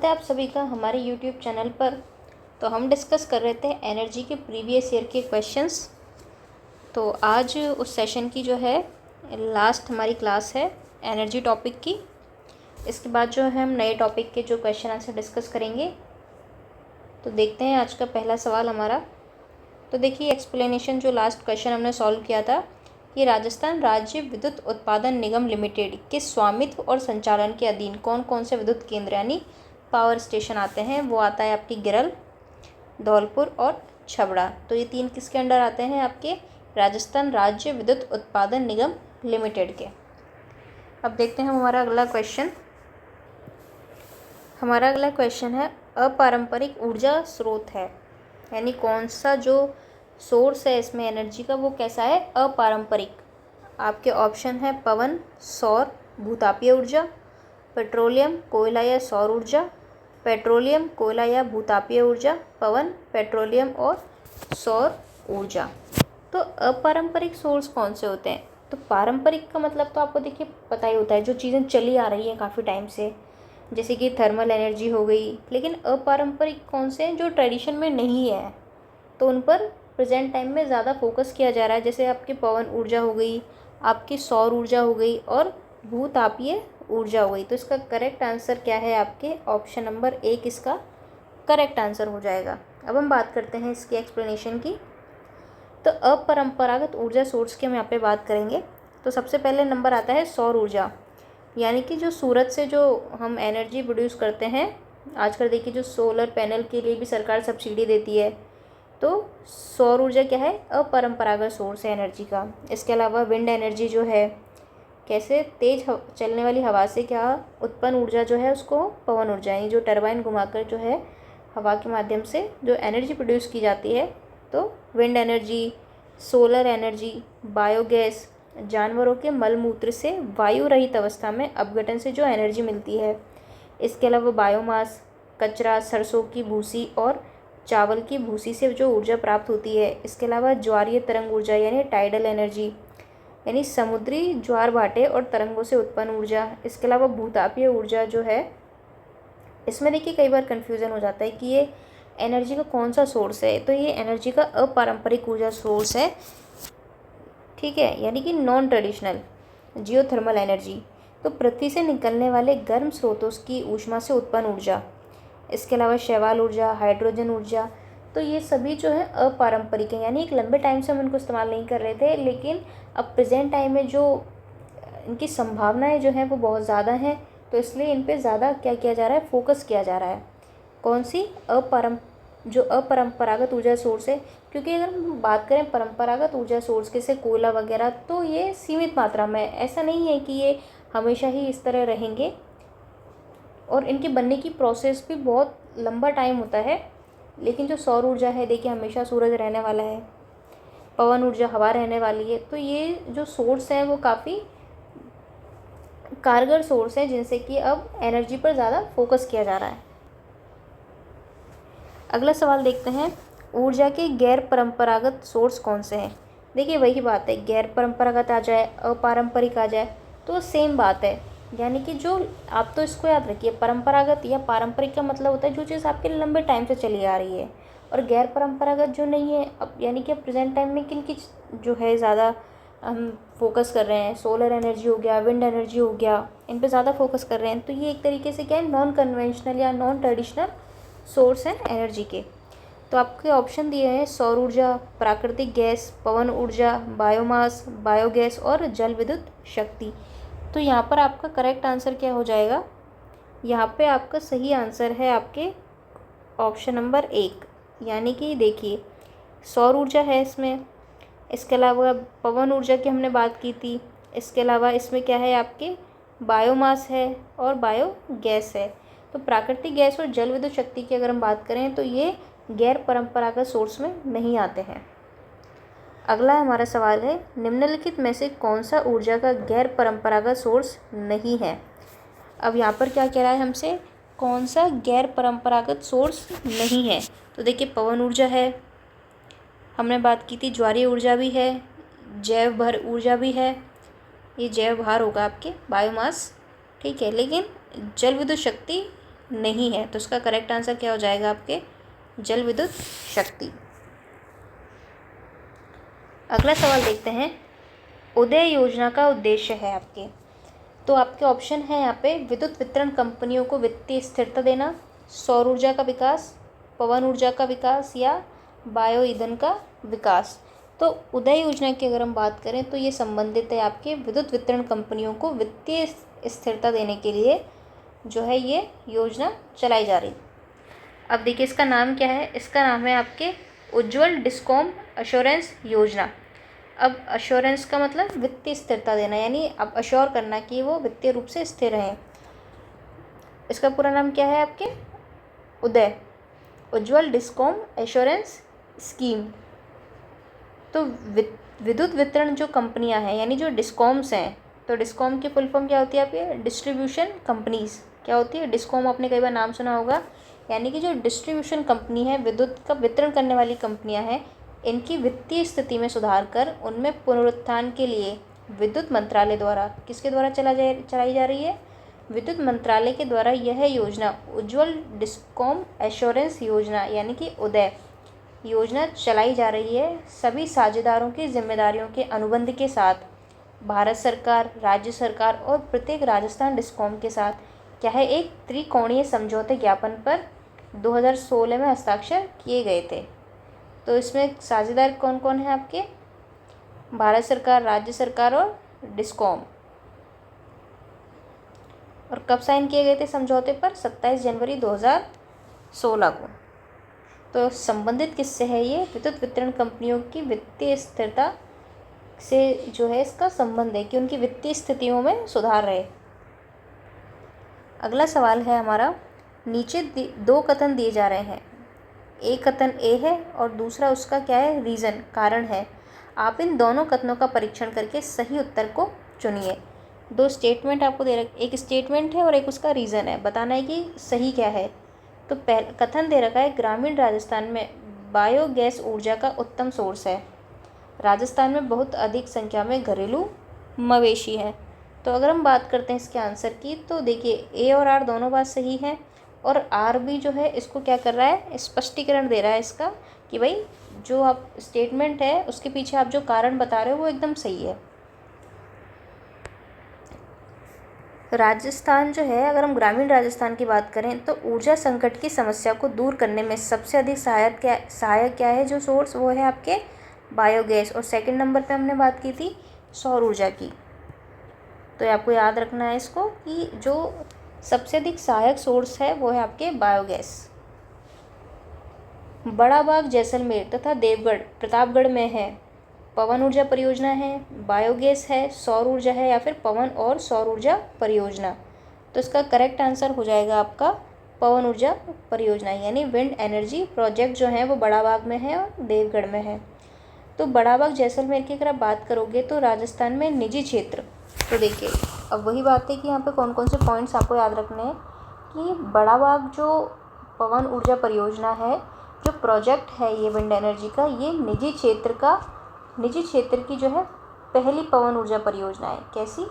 है आप सभी का हमारे YouTube चैनल पर। तो हम डिस्कस कर रहे थे एनर्जी के प्रीवियस ईयर के क्वेश्चंस। तो आज उस सेशन की जो है लास्ट हमारी क्लास है एनर्जी टॉपिक की। इसके बाद जो है हम नए टॉपिक के जो क्वेश्चन आंसर डिस्कस करेंगे। तो देखते हैं आज का पहला सवाल हमारा। तो देखिए एक्सप्लेनेशन जो लास्ट क्वेश्चन हमने सॉल्व किया था कि राजस्थान राज्य विद्युत उत्पादन निगम लिमिटेड के स्वामित्व और संचालन के अधीन कौन कौन से विद्युत केंद्र यानी पावर स्टेशन आते हैं। वो आता है आपकी गिरल, धौलपुर और छबड़ा। तो ये तीन किसके अंडर आते हैं? आपके राजस्थान राज्य विद्युत उत्पादन निगम लिमिटेड के। अब देखते हैं हमारा अगला क्वेश्चन। हमारा अगला क्वेश्चन है अपारंपरिक ऊर्जा स्रोत है, यानी कौन सा जो सोर्स है इसमें एनर्जी का वो कैसा है? अपारंपरिक। आपके ऑप्शन है पवन, सौर, भूतापीय ऊर्जा, पेट्रोलियम, कोयला या सौर ऊर्जा, पेट्रोलियम, कोयला या भूतापीय ऊर्जा, पवन, पेट्रोलियम और सौर ऊर्जा। तो अपारंपरिक सोर्स कौन से होते हैं? तो पारंपरिक का मतलब तो आपको देखिए पता ही होता है, जो चीज़ें चली आ रही हैं काफ़ी टाइम से, जैसे कि थर्मल एनर्जी हो गई। लेकिन अपारंपरिक कौन से हैं? जो ट्रेडिशन में नहीं है, तो उन पर प्रेजेंट टाइम में ज़्यादा फोकस किया जा रहा है। जैसे आपकी पवन ऊर्जा हो गई, आपकी सौर ऊर्जा हो गई और भूतापीय ऊर्जा हो गई। तो इसका करेक्ट आंसर क्या है? आपके ऑप्शन नंबर 1 इसका करेक्ट आंसर हो जाएगा। अब हम बात करते हैं इसकी एक्सप्लेनेशन की। तो अपरंपरागत ऊर्जा सोर्स की हम यहाँ पे बात करेंगे। तो सबसे पहले नंबर आता है सौर ऊर्जा, यानी कि जो सूरज से जो हम एनर्जी प्रोड्यूस करते हैं। आजकल देखिए जो सोलर पैनल के लिए भी सरकार सब्सिडी देती है। तो सौर ऊर्जा क्या है? अपरंपरागत सोर्स है एनर्जी का। इसके अलावा विंड एनर्जी जो है, कैसे तेज चलने वाली हवा से क्या उत्पन्न ऊर्जा जो है उसको पवन ऊर्जा, यानी जो टरबाइन घुमाकर जो है हवा के माध्यम से जो एनर्जी प्रोड्यूस की जाती है। तो wind energy, solar energy, biogas, जानवरों के मलमूत्र से वायु रहित अवस्था में अपघटन से जो एनर्जी मिलती है। इसके अलावा बायोमास, कचरा, सरसों की भूसी और चावल की भूसी से जो ऊर्जा प्राप्त होती है। इसके अलावा ज्वारीय तरंग ऊर्जा यानी टाइडल एनर्जी, यानी समुद्री ज्वार भाटे और तरंगों से उत्पन्न ऊर्जा। इसके अलावा भूतापीय ऊर्जा जो है, इसमें देखिए कई बार कन्फ्यूज़न हो जाता है कि ये एनर्जी का कौन सा सोर्स है। तो ये एनर्जी का अपारंपरिक ऊर्जा सोर्स है, ठीक है, यानी कि नॉन ट्रेडिशनल जियोथर्मल एनर्जी। तो पृथ्वी से निकलने वाले गर्म स्रोतों की ऊष्मा से उत्पन्न ऊर्जा। इसके अलावा शैवाल ऊर्जा, हाइड्रोजन ऊर्जा। तो ये सभी जो है अपारंपरिक है, यानी एक लंबे टाइम से हम इनको इस्तेमाल नहीं कर रहे थे, लेकिन अब प्रेजेंट टाइम में जो इनकी संभावनाएं जो हैं वो बहुत ज़्यादा हैं। तो इसलिए इन पे ज़्यादा क्या किया जा रहा है? फोकस किया जा रहा है। कौन सी? जो अपरंपरागत ऊर्जा सोर्स है। क्योंकि अगर हम बात करें परंपरागत ऊर्जा सोर्स के से कोयला वगैरह, तो ये सीमित मात्रा में, ऐसा नहीं है कि ये हमेशा ही इस तरह रहेंगे, और इनके बनने की प्रोसेस भी बहुत लंबा टाइम होता है। लेकिन जो सौर ऊर्जा है देखिए हमेशा सूरज रहने वाला है, पवन ऊर्जा हवा रहने वाली है। तो ये जो सोर्स हैं वो काफ़ी कारगर सोर्स हैं, जिनसे कि अब एनर्जी पर ज़्यादा फोकस किया जा रहा है। अगला सवाल देखते हैं, ऊर्जा के गैर परंपरागत सोर्स कौन से हैं? देखिए वही बात है, गैर परंपरागत आ जाए, अपारंपरिक आ जाए तो सेम बात है। यानी कि जो आप तो इसको याद रखिए, परंपरागत या पारंपरिक का मतलब होता है जो चीज़ आपके लंबे टाइम से चली आ रही है, और गैर परंपरागत जो नहीं है। अब यानी कि प्रेजेंट टाइम में किन की जो है ज़्यादा हम फोकस कर रहे हैं? सोलर एनर्जी हो गया, विंड एनर्जी हो गया, इन पे ज़्यादा फोकस कर रहे हैं। तो ये एक तरीके से क्या है? नॉन कन्वेंशनल या नॉन ट्रेडिशनल सोर्स हैं एनर्जी के। तो आपके ऑप्शन दिए हैं सौर ऊर्जा, प्राकृतिक गैस, पवन ऊर्जा, बायोमास, बायोगैस और जल विद्युत शक्ति। तो यहाँ पर आपका करेक्ट आंसर क्या हो जाएगा? यहाँ पे आपका सही आंसर है आपके ऑप्शन नंबर 1, यानी कि देखिए सौर ऊर्जा है इसमें। इसके अलावा पवन ऊर्जा की हमने बात की थी। इसके अलावा इसमें क्या है? आपके बायोमास है और बायोगैस है। तो प्राकृतिक गैस और जल विद्युत शक्ति की अगर हम बात करें तो ये गैर परंपरागत सोर्स में नहीं आते हैं। अगला हमारा सवाल है, निम्नलिखित में से कौन सा ऊर्जा का गैर परंपरागत सोर्स नहीं है? अब यहाँ पर क्या कह रहा है हमसे? कौन सा गैर परंपरागत सोर्स नहीं है? तो देखिए पवन ऊर्जा है, हमने बात की थी, ज्वारीय ऊर्जा भी है, जैव भर ऊर्जा भी है, ये जैव भार होगा आपके बायोमास, ठीक है। लेकिन जल विद्युत शक्ति नहीं है। तो इसका करेक्ट आंसर क्या हो जाएगा आपके जल विद्युत शक्ति। अगला सवाल देखते हैं, उदय योजना का उद्देश्य है आपके। तो आपके ऑप्शन है यहाँ पे विद्युत वितरण कंपनियों को वित्तीय स्थिरता देना, सौर ऊर्जा का विकास, पवन ऊर्जा का विकास या बायो ईंधन का विकास। तो उदय योजना की अगर हम बात करें तो ये संबंधित है आपके विद्युत वितरण कंपनियों को वित्तीय स्थिरता देने के लिए जो है ये योजना चलाई जा रही। अब देखिए इसका नाम क्या है, इसका नाम है आपके उज्ज्वल डिस्कॉम अश्योरेंस योजना। अब अश्योरेंस का मतलब वित्तीय स्थिरता देना, यानी अब अश्योर करना कि वो वित्तीय रूप से स्थिर रहें। इसका पूरा नाम क्या है आपके उदय, उज्ज्वल डिस्कॉम एश्योरेंस स्कीम। तो विद्युत वितरण जो कंपनियां हैं यानी जो डिस्कॉम्स हैं, तो डिस्कॉम की फुल फॉर्म क्या होती है आपके डिस्ट्रीब्यूशन कंपनीज। क्या होती है डिस्कॉम, आपने कई बार नाम सुना होगा, यानी कि जो डिस्ट्रीब्यूशन कंपनी है, विद्युत का वितरण करने वाली कंपनियां हैं, इनकी वित्तीय स्थिति में सुधार कर उनमें पुनरुत्थान के लिए विद्युत मंत्रालय द्वारा, किसके द्वारा चलाई जा रही है, विद्युत मंत्रालय के द्वारा यह योजना उज्ज्वल डिस्कॉम एश्योरेंस योजना यानी कि उदय योजना चलाई जा रही है। सभी साझेदारों की जिम्मेदारियों के अनुबंध के साथ भारत सरकार, राज्य सरकार और प्रत्येक राजस्थान डिस्कॉम के साथ क्या है एक त्रिकोणीय समझौते ज्ञापन पर 2016 में हस्ताक्षर किए गए थे। तो इसमें साझेदार कौन कौन है आपके, भारत सरकार, राज्य सरकार और डिस्कॉम। और कब साइन किए गए थे समझौते पर, 27 जनवरी 2016 को। तो संबंधित किससे है ये, विद्युत वितरण कंपनियों की वित्तीय स्थिरता से जो है इसका संबंध है कि उनकी वित्तीय स्थितियों में सुधार रहे। अगला सवाल है हमारा, नीचे दो कथन दिए जा रहे हैं, एक कथन ए है और दूसरा उसका क्या है रीज़न, कारण है। आप इन दोनों कथनों का परीक्षण करके सही उत्तर को चुनिए। दो स्टेटमेंट आपको दे रखे, एक स्टेटमेंट है और एक उसका रीज़न है, बताना है कि सही क्या है। तो कथन दे रखा है, ग्रामीण राजस्थान में बायोगैस ऊर्जा का उत्तम सोर्स है। राजस्थान में बहुत अधिक संख्या में घरेलू मवेशी हैं। तो अगर हम बात करते हैं इसके आंसर की, तो देखिए ए और आर दोनों बात सही है और आर भी जो है इसको क्या कर रहा है, स्पष्टीकरण दे रहा है इसका कि भाई जो आप स्टेटमेंट है उसके पीछे आप जो कारण बता रहे हो वो एकदम सही है। राजस्थान जो है, अगर हम ग्रामीण राजस्थान की बात करें तो ऊर्जा संकट की समस्या को दूर करने में सबसे अधिक सहायक क्या है जो सोर्स, वो है आपके बायोगैस। और सेकंड नंबर पे हमने बात की थी सौर ऊर्जा की। तो आपको याद रखना है इसको कि जो सबसे अधिक सहायक सोर्स है वो है आपके बायोगैस। बड़ा बाग जैसलमेर तथा देवगढ़ प्रतापगढ़ में है, पवन ऊर्जा परियोजना है, बायोगैस है, सौर ऊर्जा है या फिर पवन और सौर ऊर्जा परियोजना। तो इसका करेक्ट आंसर हो जाएगा आपका पवन ऊर्जा परियोजना, यानी विंड एनर्जी प्रोजेक्ट जो है वो बड़ा बाग में है और देवगढ़ में है। तो बड़ा बाग जैसलमेर की अगर आप बात करोगे तो राजस्थान में निजी क्षेत्र, तो देखिए अब वही बात है कि यहाँ पे कौन कौन से पॉइंट्स आपको याद रखने हैं कि बड़ा बाग जो पवन ऊर्जा परियोजना है, जो प्रोजेक्ट है ये विंड एनर्जी का, ये निजी क्षेत्र की जो है पहली पवन ऊर्जा परियोजना है। कैसी,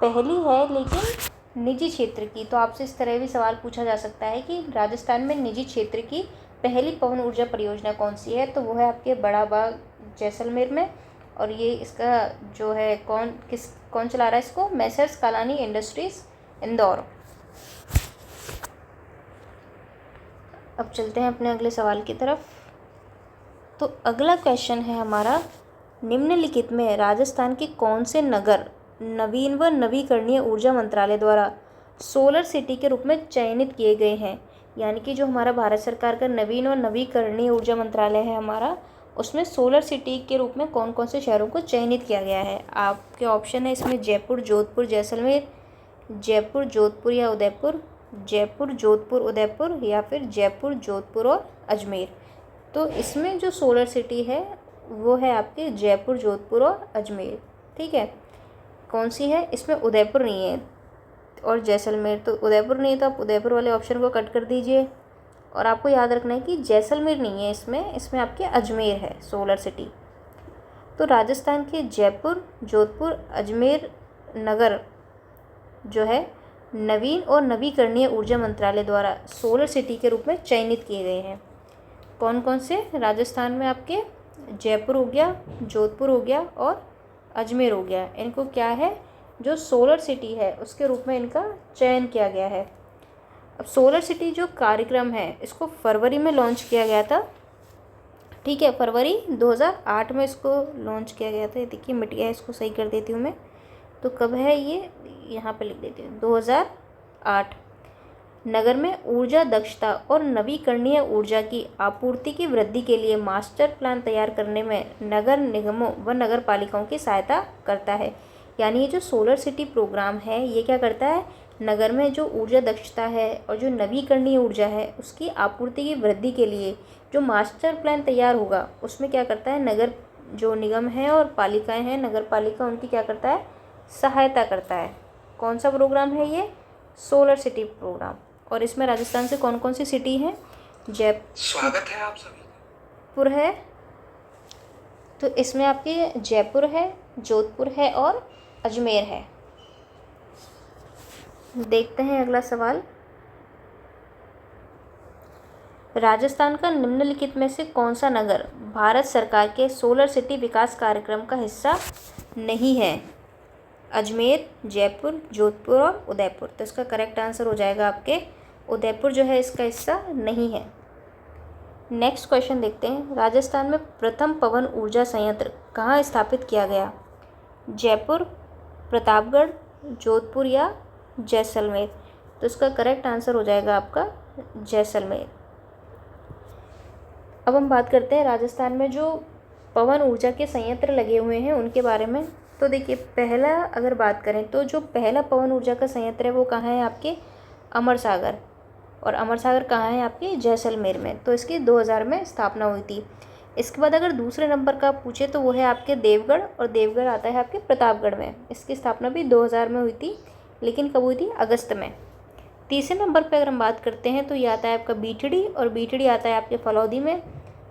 पहली है लेकिन निजी क्षेत्र की। तो आपसे इस तरह भी सवाल पूछा जा सकता है कि राजस्थान में निजी क्षेत्र की पहली पवन ऊर्जा परियोजना कौन सी है, तो वो है आपके बड़ा बाग जैसलमेर में। और ये इसका जो है कौन चला रहा है इसको, मैसर्स कालानी इंडस्ट्रीज इंदौर। अब चलते हैं अपने अगले सवाल की तरफ। तो अगला क्वेश्चन है हमारा, निम्नलिखित में राजस्थान के कौन से नगर नवीन व नवीकरणीय ऊर्जा मंत्रालय द्वारा सोलर सिटी के रूप में चयनित किए गए हैं। यानी कि जो हमारा भारत सरकार का नवीन और नवीकरणीय ऊर्जा मंत्रालय है हमारा, उसमें सोलर सिटी के रूप में कौन कौन से शहरों को चयनित किया गया है। आपके ऑप्शन है इसमें जयपुर, जोधपुर, जैसलमेर, जयपुर, जोधपुर या उदयपुर, जयपुर, जोधपुर, उदयपुर या फिर जयपुर, जोधपुर और अजमेर। तो इसमें जो सोलर सिटी है वो है आपके जयपुर, जोधपुर और अजमेर। ठीक है, कौन सी है, इसमें उदयपुर नहीं है और जैसलमेर, तो उदयपुर नहीं है तो आप उदयपुर वाले ऑप्शन को कट कर दीजिए। और आपको याद रखना है कि जैसलमेर नहीं है इसमें आपके अजमेर है सोलर सिटी। तो राजस्थान के जयपुर, जोधपुर, अजमेर नगर जो है नवीन और नवीकरणीय ऊर्जा मंत्रालय द्वारा सोलर सिटी के रूप में चयनित किए गए हैं? कौन कौन से? राजस्थान में आपके जयपुर हो गया, जोधपुर हो गया और अजमेर हो गया। इनको क्या है, जो सोलर सिटी है उसके रूप में इनका चयन किया गया है। अब सोलर सिटी जो कार्यक्रम है इसको फरवरी में लॉन्च किया गया था। ठीक है, फरवरी 2008 में इसको लॉन्च किया गया था। ये देखिए मिट गया है, इसको सही कर देती हूँ मैं। तो कब है ये, यहाँ पे लिख देती हूँ 2008। नगर में ऊर्जा दक्षता और नवीकरणीय ऊर्जा की आपूर्ति की वृद्धि के लिए मास्टर प्लान तैयार करने में नगर निगमों व नगर पालिकाओं की सहायता करता है। यानी ये जो सोलर सिटी प्रोग्राम है ये क्या करता है, नगर में जो ऊर्जा दक्षता है और जो नवीकरणीय ऊर्जा है उसकी आपूर्ति की वृद्धि के लिए जो मास्टर प्लान तैयार होगा उसमें क्या करता है, नगर जो निगम है और पालिकाएं हैं, नगर पालिका उनकी क्या करता है, सहायता करता है। कौन सा प्रोग्राम है ये, सोलर सिटी प्रोग्राम। और इसमें राजस्थान से कौन कौन सी सिटी है, स्वागत है आप सभी जयपुर है, तो इसमें आपके जयपुर है, जोधपुर है और अजमेर है। देखते हैं अगला सवाल। राजस्थान का निम्नलिखित में से कौन सा नगर भारत सरकार के सोलर सिटी विकास कार्यक्रम का हिस्सा नहीं है? अजमेर, जयपुर, जोधपुर और उदयपुर। तो इसका करेक्ट आंसर हो जाएगा आपके उदयपुर जो है इसका हिस्सा नहीं है। नेक्स्ट क्वेश्चन देखते हैं। राजस्थान में प्रथम पवन ऊर्जा संयंत्र कहाँ स्थापित किया गया? जयपुर, प्रतापगढ़, जोधपुर या जैसलमेर। तो इसका करेक्ट आंसर हो जाएगा आपका जैसलमेर। अब हम बात करते हैं राजस्थान में जो पवन ऊर्जा के संयंत्र लगे हुए हैं उनके बारे में। तो देखिए पहला अगर बात करें तो जो पहला पवन ऊर्जा का संयंत्र है वो कहाँ है, आपके अमर सागर। और अमर सागर कहाँ है, आपके जैसलमेर में। तो इसकी 2000 में स्थापना हुई थी। इसके बाद अगर दूसरे नंबर का पूछे तो वो है आपके देवगढ़, और देवगढ़ आता है आपके प्रतापगढ़ में। इसकी स्थापना भी 2000 में हुई थी, लेकिन कब हुई थी, अगस्त में। तीसरे नंबर पर अगर हम बात करते हैं तो ये आता है आपका बीठड़ी, और बीठड़ी आता है आपके फलौदी में।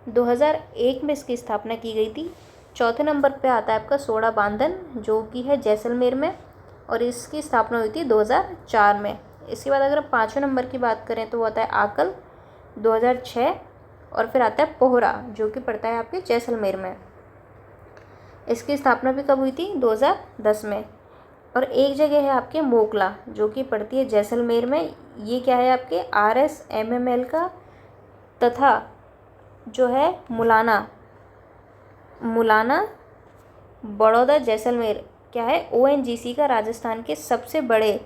2001 में इसकी स्थापना की गई थी। चौथे नंबर पे आता है आपका सोड़ा बांधन जो कि है जैसलमेर में, और इसकी स्थापना हुई थी 2004 में। इसके बाद अगर हम पाँचवें नंबर की बात करें तो वो आता है आकल 2006, और फिर आता है पोहरा जो कि पड़ता है आपके जैसलमेर में। इसकी स्थापना भी कब हुई थी, 2010 में। और एक जगह है आपके मोकला जो कि पड़ती है जैसलमेर में। ये क्या है, आपके RSMML का, तथा जो है मुलाना बड़ौदा जैसलमेर क्या है, ONGC का राजस्थान के सबसे बड़े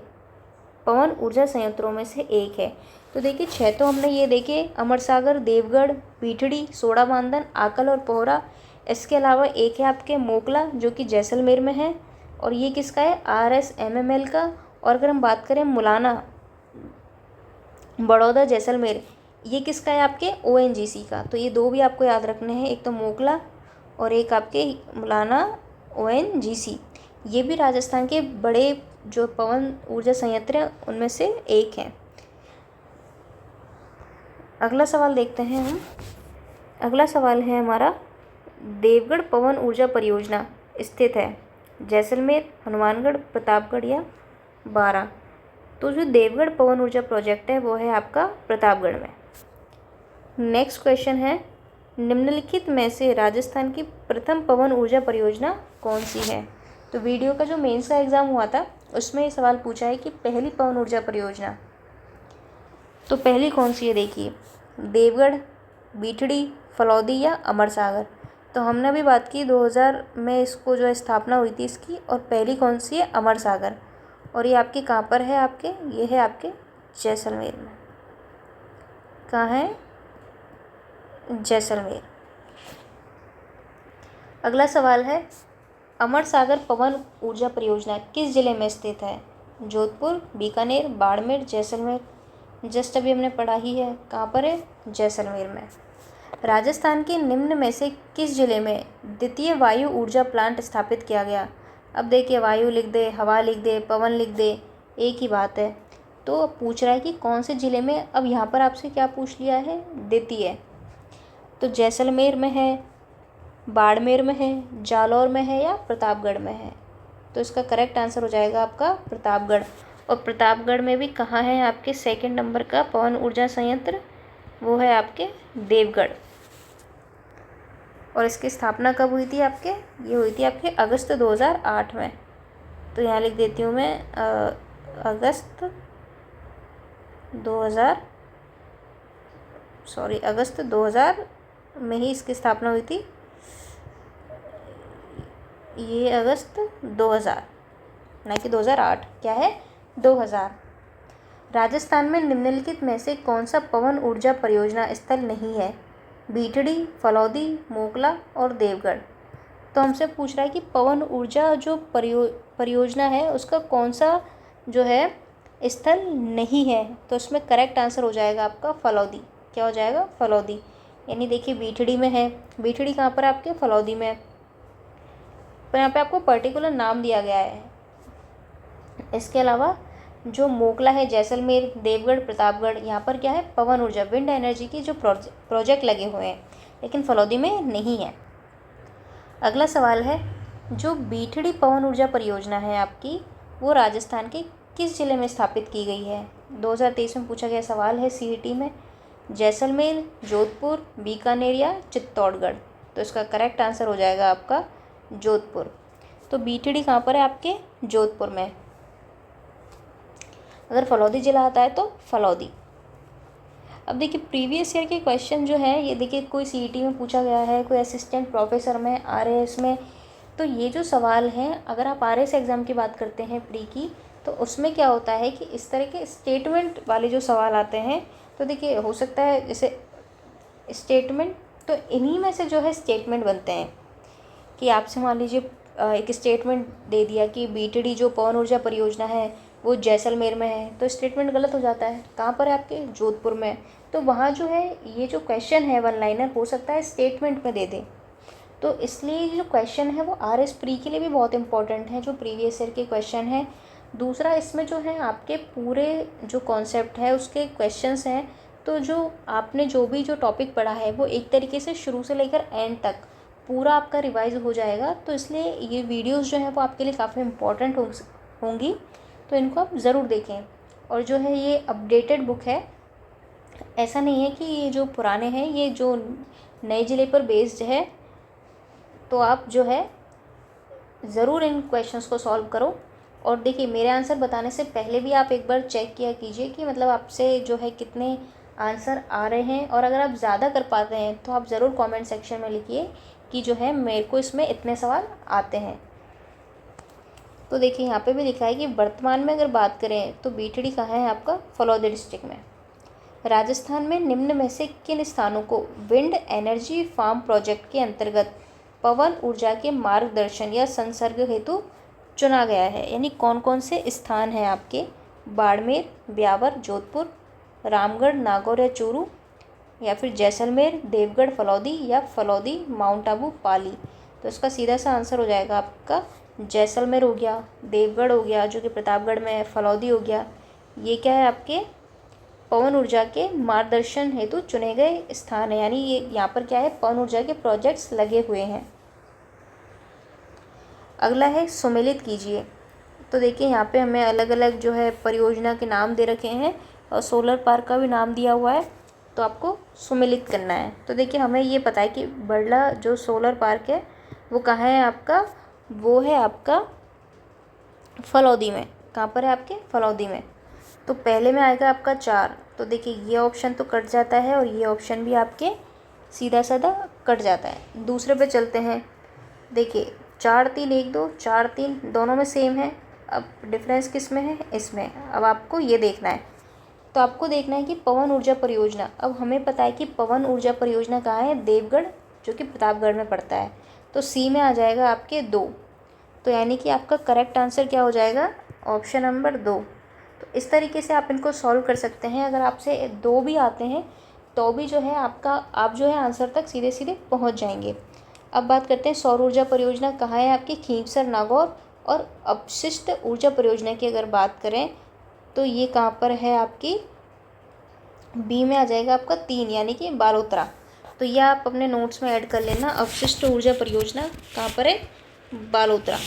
पवन ऊर्जा संयंत्रों में से एक है। तो देखिए 6 तो हमने ये देखे, अमर सागर, देवगढ़, बीठड़ी, सोड़ा बांधन, आकल और पोहरा। इसके अलावा एक है आपके मोकला जो कि जैसलमेर में है, और ये किसका है, RSMML का। और अगर हम बात करें मुलाना बड़ौदा जैसलमेर, ये किसका है, आपके ONGC का। तो ये दो भी आपको याद रखने हैं, एक तो मोकला और एक आपके मुलाना ONGC। ये भी राजस्थान के बड़े जो पवन ऊर्जा संयंत्र हैं उनमें से एक हैं। अगला सवाल देखते हैं हम। अगला सवाल है हमारा, देवगढ़ पवन ऊर्जा परियोजना स्थित है जैसलमेर, हनुमानगढ़, प्रतापगढ़ या बारां। तो जो देवगढ़ पवन ऊर्जा प्रोजेक्ट है वो है आपका प्रतापगढ़ में। नेक्स्ट क्वेश्चन है, निम्नलिखित में से राजस्थान की प्रथम पवन ऊर्जा परियोजना कौन सी है? तो वीडियो का जो मेंस का एग्ज़ाम हुआ था उसमें ये सवाल पूछा है कि पहली पवन ऊर्जा परियोजना, तो पहली कौन सी है, देखिए देवगढ़, बीठड़ी, फलौदी या अमर सागर। तो हमने अभी बात की 2000 में इसको जो है स्थापना हुई थी इसकी, और पहली कौन सी है, अमर सागर। और ये आपके कहाँ पर है, आपके ये है आपके जैसलमेर में। कहाँ है, जैसलमेर। अगला सवाल है, अमर सागर पवन ऊर्जा परियोजना किस जिले में स्थित है? जोधपुर, बीकानेर, बाड़मेर, जैसलमेर। जस्ट अभी हमने पढ़ा ही है, कहाँ पर है, जैसलमेर में। राजस्थान के निम्न में से किस जिले में द्वितीय वायु ऊर्जा प्लांट स्थापित किया गया? अब देखिए वायु लिख दे, हवा लिख दे, पवन लिख दे, एक ही बात है। तो अब पूछ रहा है कि कौन से ज़िले में। अब यहाँ पर आपसे क्या पूछ लिया है, द्वितीय। तो जैसलमेर में है, बाड़मेर में है, जालौर में है या प्रतापगढ़ में है। तो इसका करेक्ट आंसर हो जाएगा आपका प्रतापगढ़। और प्रतापगढ़ में भी कहाँ है आपके सेकंड नंबर का पवन ऊर्जा संयंत्र, वो है आपके देवगढ़। और इसकी स्थापना कब हुई थी आपके, ये हुई थी आपके अगस्त 2008 में। तो यहाँ लिख देती हूँ मैं अगस्त 2000 में ही इसकी स्थापना हुई थी। ये अगस्त 2000 ना कि 2008, क्या है 2000। राजस्थान में निम्नलिखित में से कौन सा पवन ऊर्जा परियोजना स्थल नहीं है, बीठड़ी, फलौदी, मोकला और देवगढ़। तो हमसे पूछ रहा है कि पवन ऊर्जा जो परियोजना है उसका कौन सा जो है स्थल नहीं है, तो इसमें करेक्ट आंसर हो जाएगा आपका फलौदी। क्या हो जाएगा, फलौदी। यानी देखिए बीठड़ी में है, बीठड़ी कहाँ पर आपके, फलौदी में। पर यहाँ पे आपको पर्टिकुलर नाम दिया गया है। इसके अलावा जो मोकला है, जैसलमेर, देवगढ़, प्रतापगढ़, यहाँ पर क्या है, पवन ऊर्जा विंड एनर्जी की जो प्रोजेक्ट लगे हुए हैं, लेकिन फलौदी में नहीं है। अगला सवाल है, जो बीठड़ी पवन ऊर्जा परियोजना है आपकी, वो राजस्थान के किस जिले में स्थापित की गई है। 2023 में पूछा गया सवाल है सीईटी में। जैसलमेर, जोधपुर, बीकानेर या चित्तौड़गढ़। तो इसका करेक्ट आंसर हो जाएगा आपका जोधपुर। तो बीठड़ी कहाँ पर है आपके, जोधपुर में। अगर फलौदी जिला आता है तो फलौदी। अब देखिए प्रीवियस ईयर के क्वेश्चन जो है, ये देखिए कोई सीईटी में पूछा गया है, कोई असिस्टेंट प्रोफेसर में, आरएएस में। तो ये जो सवाल हैं, अगर आप आरएएस एग्ज़ाम की बात करते हैं प्री की, तो उसमें क्या होता है कि इस तरह के स्टेटमेंट वाले जो सवाल आते हैं, तो देखिए हो सकता है जैसे स्टेटमेंट, तो इन्हीं में से जो है स्टेटमेंट बनते हैं कि आपसे मान लीजिए एक स्टेटमेंट दे दिया कि बीठड़ी जो पवन ऊर्जा परियोजना है वो जैसलमेर में है, तो स्टेटमेंट गलत हो जाता है। कहाँ पर है आपके, जोधपुर में। तो वहाँ जो है ये जो क्वेश्चन है वन लाइनर, हो सकता है स्टेटमेंट में दे दे। तो इसलिए ये जो क्वेश्चन है वो आरएस प्री के लिए भी बहुत इंपॉर्टेंट है, जो प्रीवियस ईयर के क्वेश्चन है। दूसरा, इसमें जो है आपके पूरे जो कॉन्सेप्ट है उसके क्वेश्चंस हैं, तो जो आपने जो भी जो टॉपिक पढ़ा है वो एक तरीके से शुरू से लेकर एंड तक पूरा आपका रिवाइज हो जाएगा। तो इसलिए ये वीडियोस जो हैं वो आपके लिए काफ़ी इम्पोर्टेंट होंगी, तो इनको आप ज़रूर देखें। और जो है ये अपडेटेड बुक है, ऐसा नहीं है कि ये जो पुराने हैं, ये जो नए ज़िले पर बेस्ड है। तो आप जो है ज़रूर इन क्वेश्चंस को सॉल्व करो। और देखिए मेरे आंसर बताने से पहले भी आप एक बार चेक किया कीजिए कि मतलब आपसे जो है कितने आंसर आ रहे हैं। और अगर आप ज़्यादा कर पाते हैं तो आप ज़रूर कमेंट सेक्शन में लिखिए कि जो है मेरे को इसमें इतने सवाल आते हैं। तो देखिए यहाँ पे भी लिखा है कि वर्तमान में अगर बात करें तो बीठड़ी कहाँ है आपका, फलौदी डिस्ट्रिक्ट में। राजस्थान में निम्न में से किन स्थानों को विंड एनर्जी फार्म प्रोजेक्ट के अंतर्गत पवन ऊर्जा के मार्गदर्शन या संसर्ग हेतु चुना गया है। यानी कौन कौन से स्थान हैं आपके, बाड़मेर, ब्यावर, जोधपुर, रामगढ़, नागौर या चूरू, या फिर जैसलमेर, देवगढ़, फलौदी, या फलौदी, माउंट आबू, पाली। तो इसका सीधा सा आंसर हो जाएगा आपका जैसलमेर हो गया, देवगढ़ हो गया जो कि प्रतापगढ़ में है, फलौदी हो गया। ये क्या है आपके पवन ऊर्जा के मार्गदर्शन हेतु चुने गए स्थान है, यानी ये यहाँ पर क्या है, पवन ऊर्जा के प्रोजेक्ट्स लगे हुए हैं। अगला है सुमेलित कीजिए। तो देखिए यहाँ पे हमें अलग अलग जो है परियोजना के नाम दे रखे हैं और सोलर पार्क का भी नाम दिया हुआ है, तो आपको सुमेलित करना है। तो देखिए हमें ये पता है कि बड़ला जो सोलर पार्क है वो कहाँ है आपका, वो है आपका फलौदी में। कहाँ पर है आपके, फलौदी में। तो पहले में आएगा आपका 4। तो देखिए ये ऑप्शन तो कट जाता है और ये ऑप्शन भी आपके सीधा साधा कट जाता है। दूसरे पे चलते हैं। देखिए 4 3 1 2 4 3 दोनों में सेम है। अब डिफरेंस किस में है, इसमें। अब आपको ये देखना है, तो आपको देखना है कि पवन ऊर्जा परियोजना, अब हमें पता है कि पवन ऊर्जा परियोजना कहाँ है, देवगढ़ जो कि प्रतापगढ़ में पड़ता है। तो सी में आ जाएगा आपके 2। तो यानी कि आपका करेक्ट आंसर क्या हो जाएगा, ऑप्शन नंबर 2। तो इस तरीके से आप इनको सॉल्व कर सकते हैं। अगर आपसे 2 भी आते हैं तो भी जो है आप जो है आंसर तक सीधे सीधे पहुंच जाएंगे। अब बात करते हैं सौर ऊर्जा परियोजना कहाँ है आपकी, खींवसर, नागौर। और अपशिष्ट ऊर्जा परियोजना की अगर बात करें तो ये कहाँ पर है आपकी, बी में आ जाएगा आपका 3, यानी कि बालोतरा। तो यह आप अपने नोट्स में ऐड कर लेना, अपशिष्ट ऊर्जा परियोजना कहाँ पर है, बालोतरा।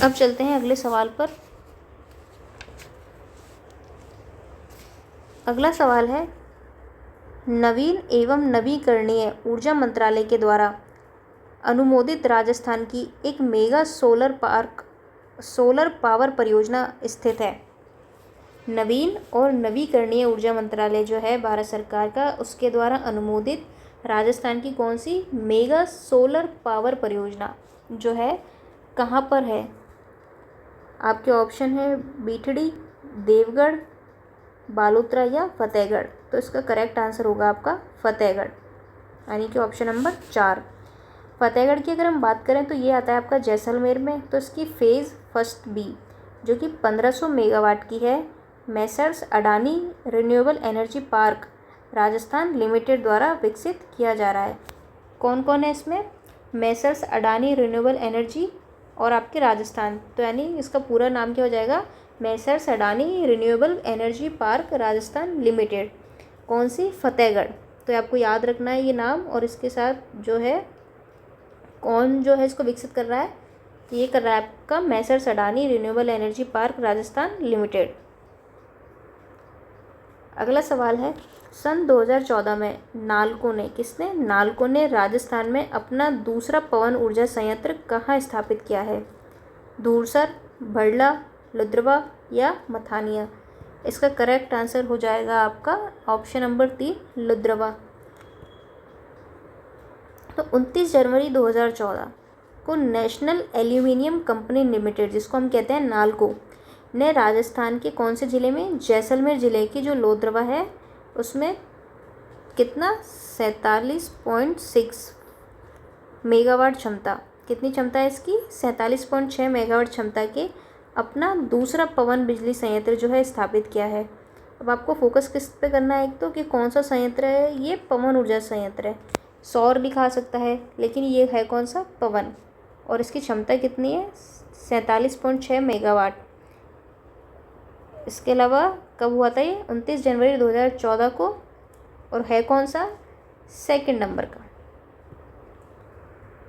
अब चलते हैं अगले सवाल पर। अगला सवाल है, नवीन एवं नवीकरणीय ऊर्जा मंत्रालय के द्वारा अनुमोदित राजस्थान की एक मेगा सोलर पावर परियोजना स्थित है। नवीन और नवीकरणीय ऊर्जा मंत्रालय जो है भारत सरकार का, उसके द्वारा अनुमोदित राजस्थान की कौन सी मेगा सोलर पावर परियोजना जो है कहाँ पर है? आपके ऑप्शन है बीठड़ी, देवगढ़, बालोतरा या फतेहगढ़। तो इसका करेक्ट आंसर होगा आपका फतेहगढ़, यानी कि ऑप्शन नंबर 4। फतेहगढ़ की अगर हम बात करें तो ये आता है आपका जैसलमेर में। तो इसकी फ़ेज़ फर्स्ट बी जो कि 1500 मेगावाट की है, Messrs Adani renewable energy park Rajasthan limited द्वारा विकसित किया जा रहा है। कौन कौन है इसमें? मैसर्स अडानी रिन्यूएबल एनर्जी और आपके राजस्थान। तो यानी इसका पूरा नाम क्या हो जाएगा? Messrs Adani renewable energy park Rajasthan limited. कौन सी? फतेहगढ़। तो आपको याद रखना है ये नाम, और इसके साथ जो है कौन जो है इसको विकसित कर रहा है, ये कर रहा है आपका Messrs Adani renewable energy park Rajasthan limited. अगला सवाल है, सन 2014 में नालको ने राजस्थान में अपना दूसरा पवन ऊर्जा संयंत्र कहाँ स्थापित किया है? धूरसर, भड़ला, लुद्रवा या मथानिया। इसका करेक्ट आंसर हो जाएगा आपका ऑप्शन नंबर 3 लुद्रवा। तो 29 जनवरी 2014 को नेशनल एल्यूमिनियम कंपनी लिमिटेड, जिसको हम कहते हैं नालको, ने राजस्थान के कौन से ज़िले में, जैसलमेर ज़िले की जो लोद्रवा है उसमें कितना 47.6 मेगावाट क्षमता, कितनी क्षमता है इसकी? 47.6 मेगावाट क्षमता के अपना दूसरा पवन बिजली संयंत्र जो है स्थापित किया है। अब आपको फोकस किस पे करना है? एक तो कि कौन सा संयंत्र है, ये पवन ऊर्जा संयंत्र है। सौर लिखा सकता है लेकिन ये है कौन सा? पवन। और इसकी क्षमता कितनी है? 47.6 मेगावाट। इसके अलावा कब हुआ था ये? 29 जनवरी 2014 को, और है कौन सा? सेकंड नंबर का।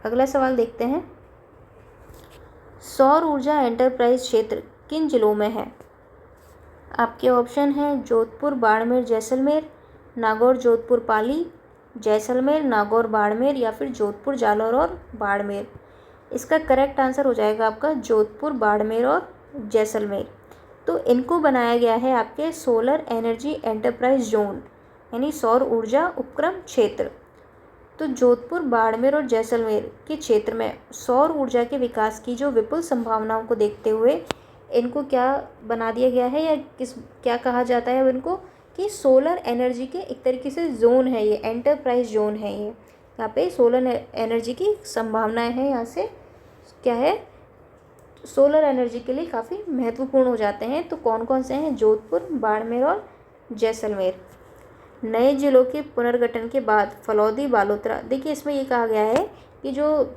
अगला सवाल देखते हैं, सौर ऊर्जा एंटरप्राइज क्षेत्र किन जिलों में है? आपके ऑप्शन हैं जोधपुर, बाड़मेर, जैसलमेर, नागौर, जोधपुर, पाली, जैसलमेर, नागौर, बाड़मेर या फिर जोधपुर, जालौर और बाड़मेर। इसका करेक्ट आंसर हो जाएगा आपका जोधपुर, बाड़मेर और जैसलमेर। तो इनको बनाया गया है आपके सोलर एनर्जी एंटरप्राइज जोन, यानी सौर ऊर्जा उपक्रम क्षेत्र। तो जोधपुर, बाड़मेर और जैसलमेर के क्षेत्र में सौर ऊर्जा के विकास की जो विपुल संभावनाओं को देखते हुए इनको क्या बना दिया गया है, या क्या कहा जाता है इनको, कि सोलर एनर्जी के एक तरीके से जोन है, ये एंटरप्राइज जोन है। ये यहाँ पे सोलर एनर्जी की संभावनाएं हैं, यहाँ से क्या है, सोलर एनर्जी के लिए काफ़ी महत्वपूर्ण हो जाते हैं। तो कौन कौन से हैं? जोधपुर, बाड़मेर और जैसलमेर। नए जिलों के पुनर्गठन के बाद फलौदी, बालोतरा, देखिए इसमें ये कहा गया है कि जो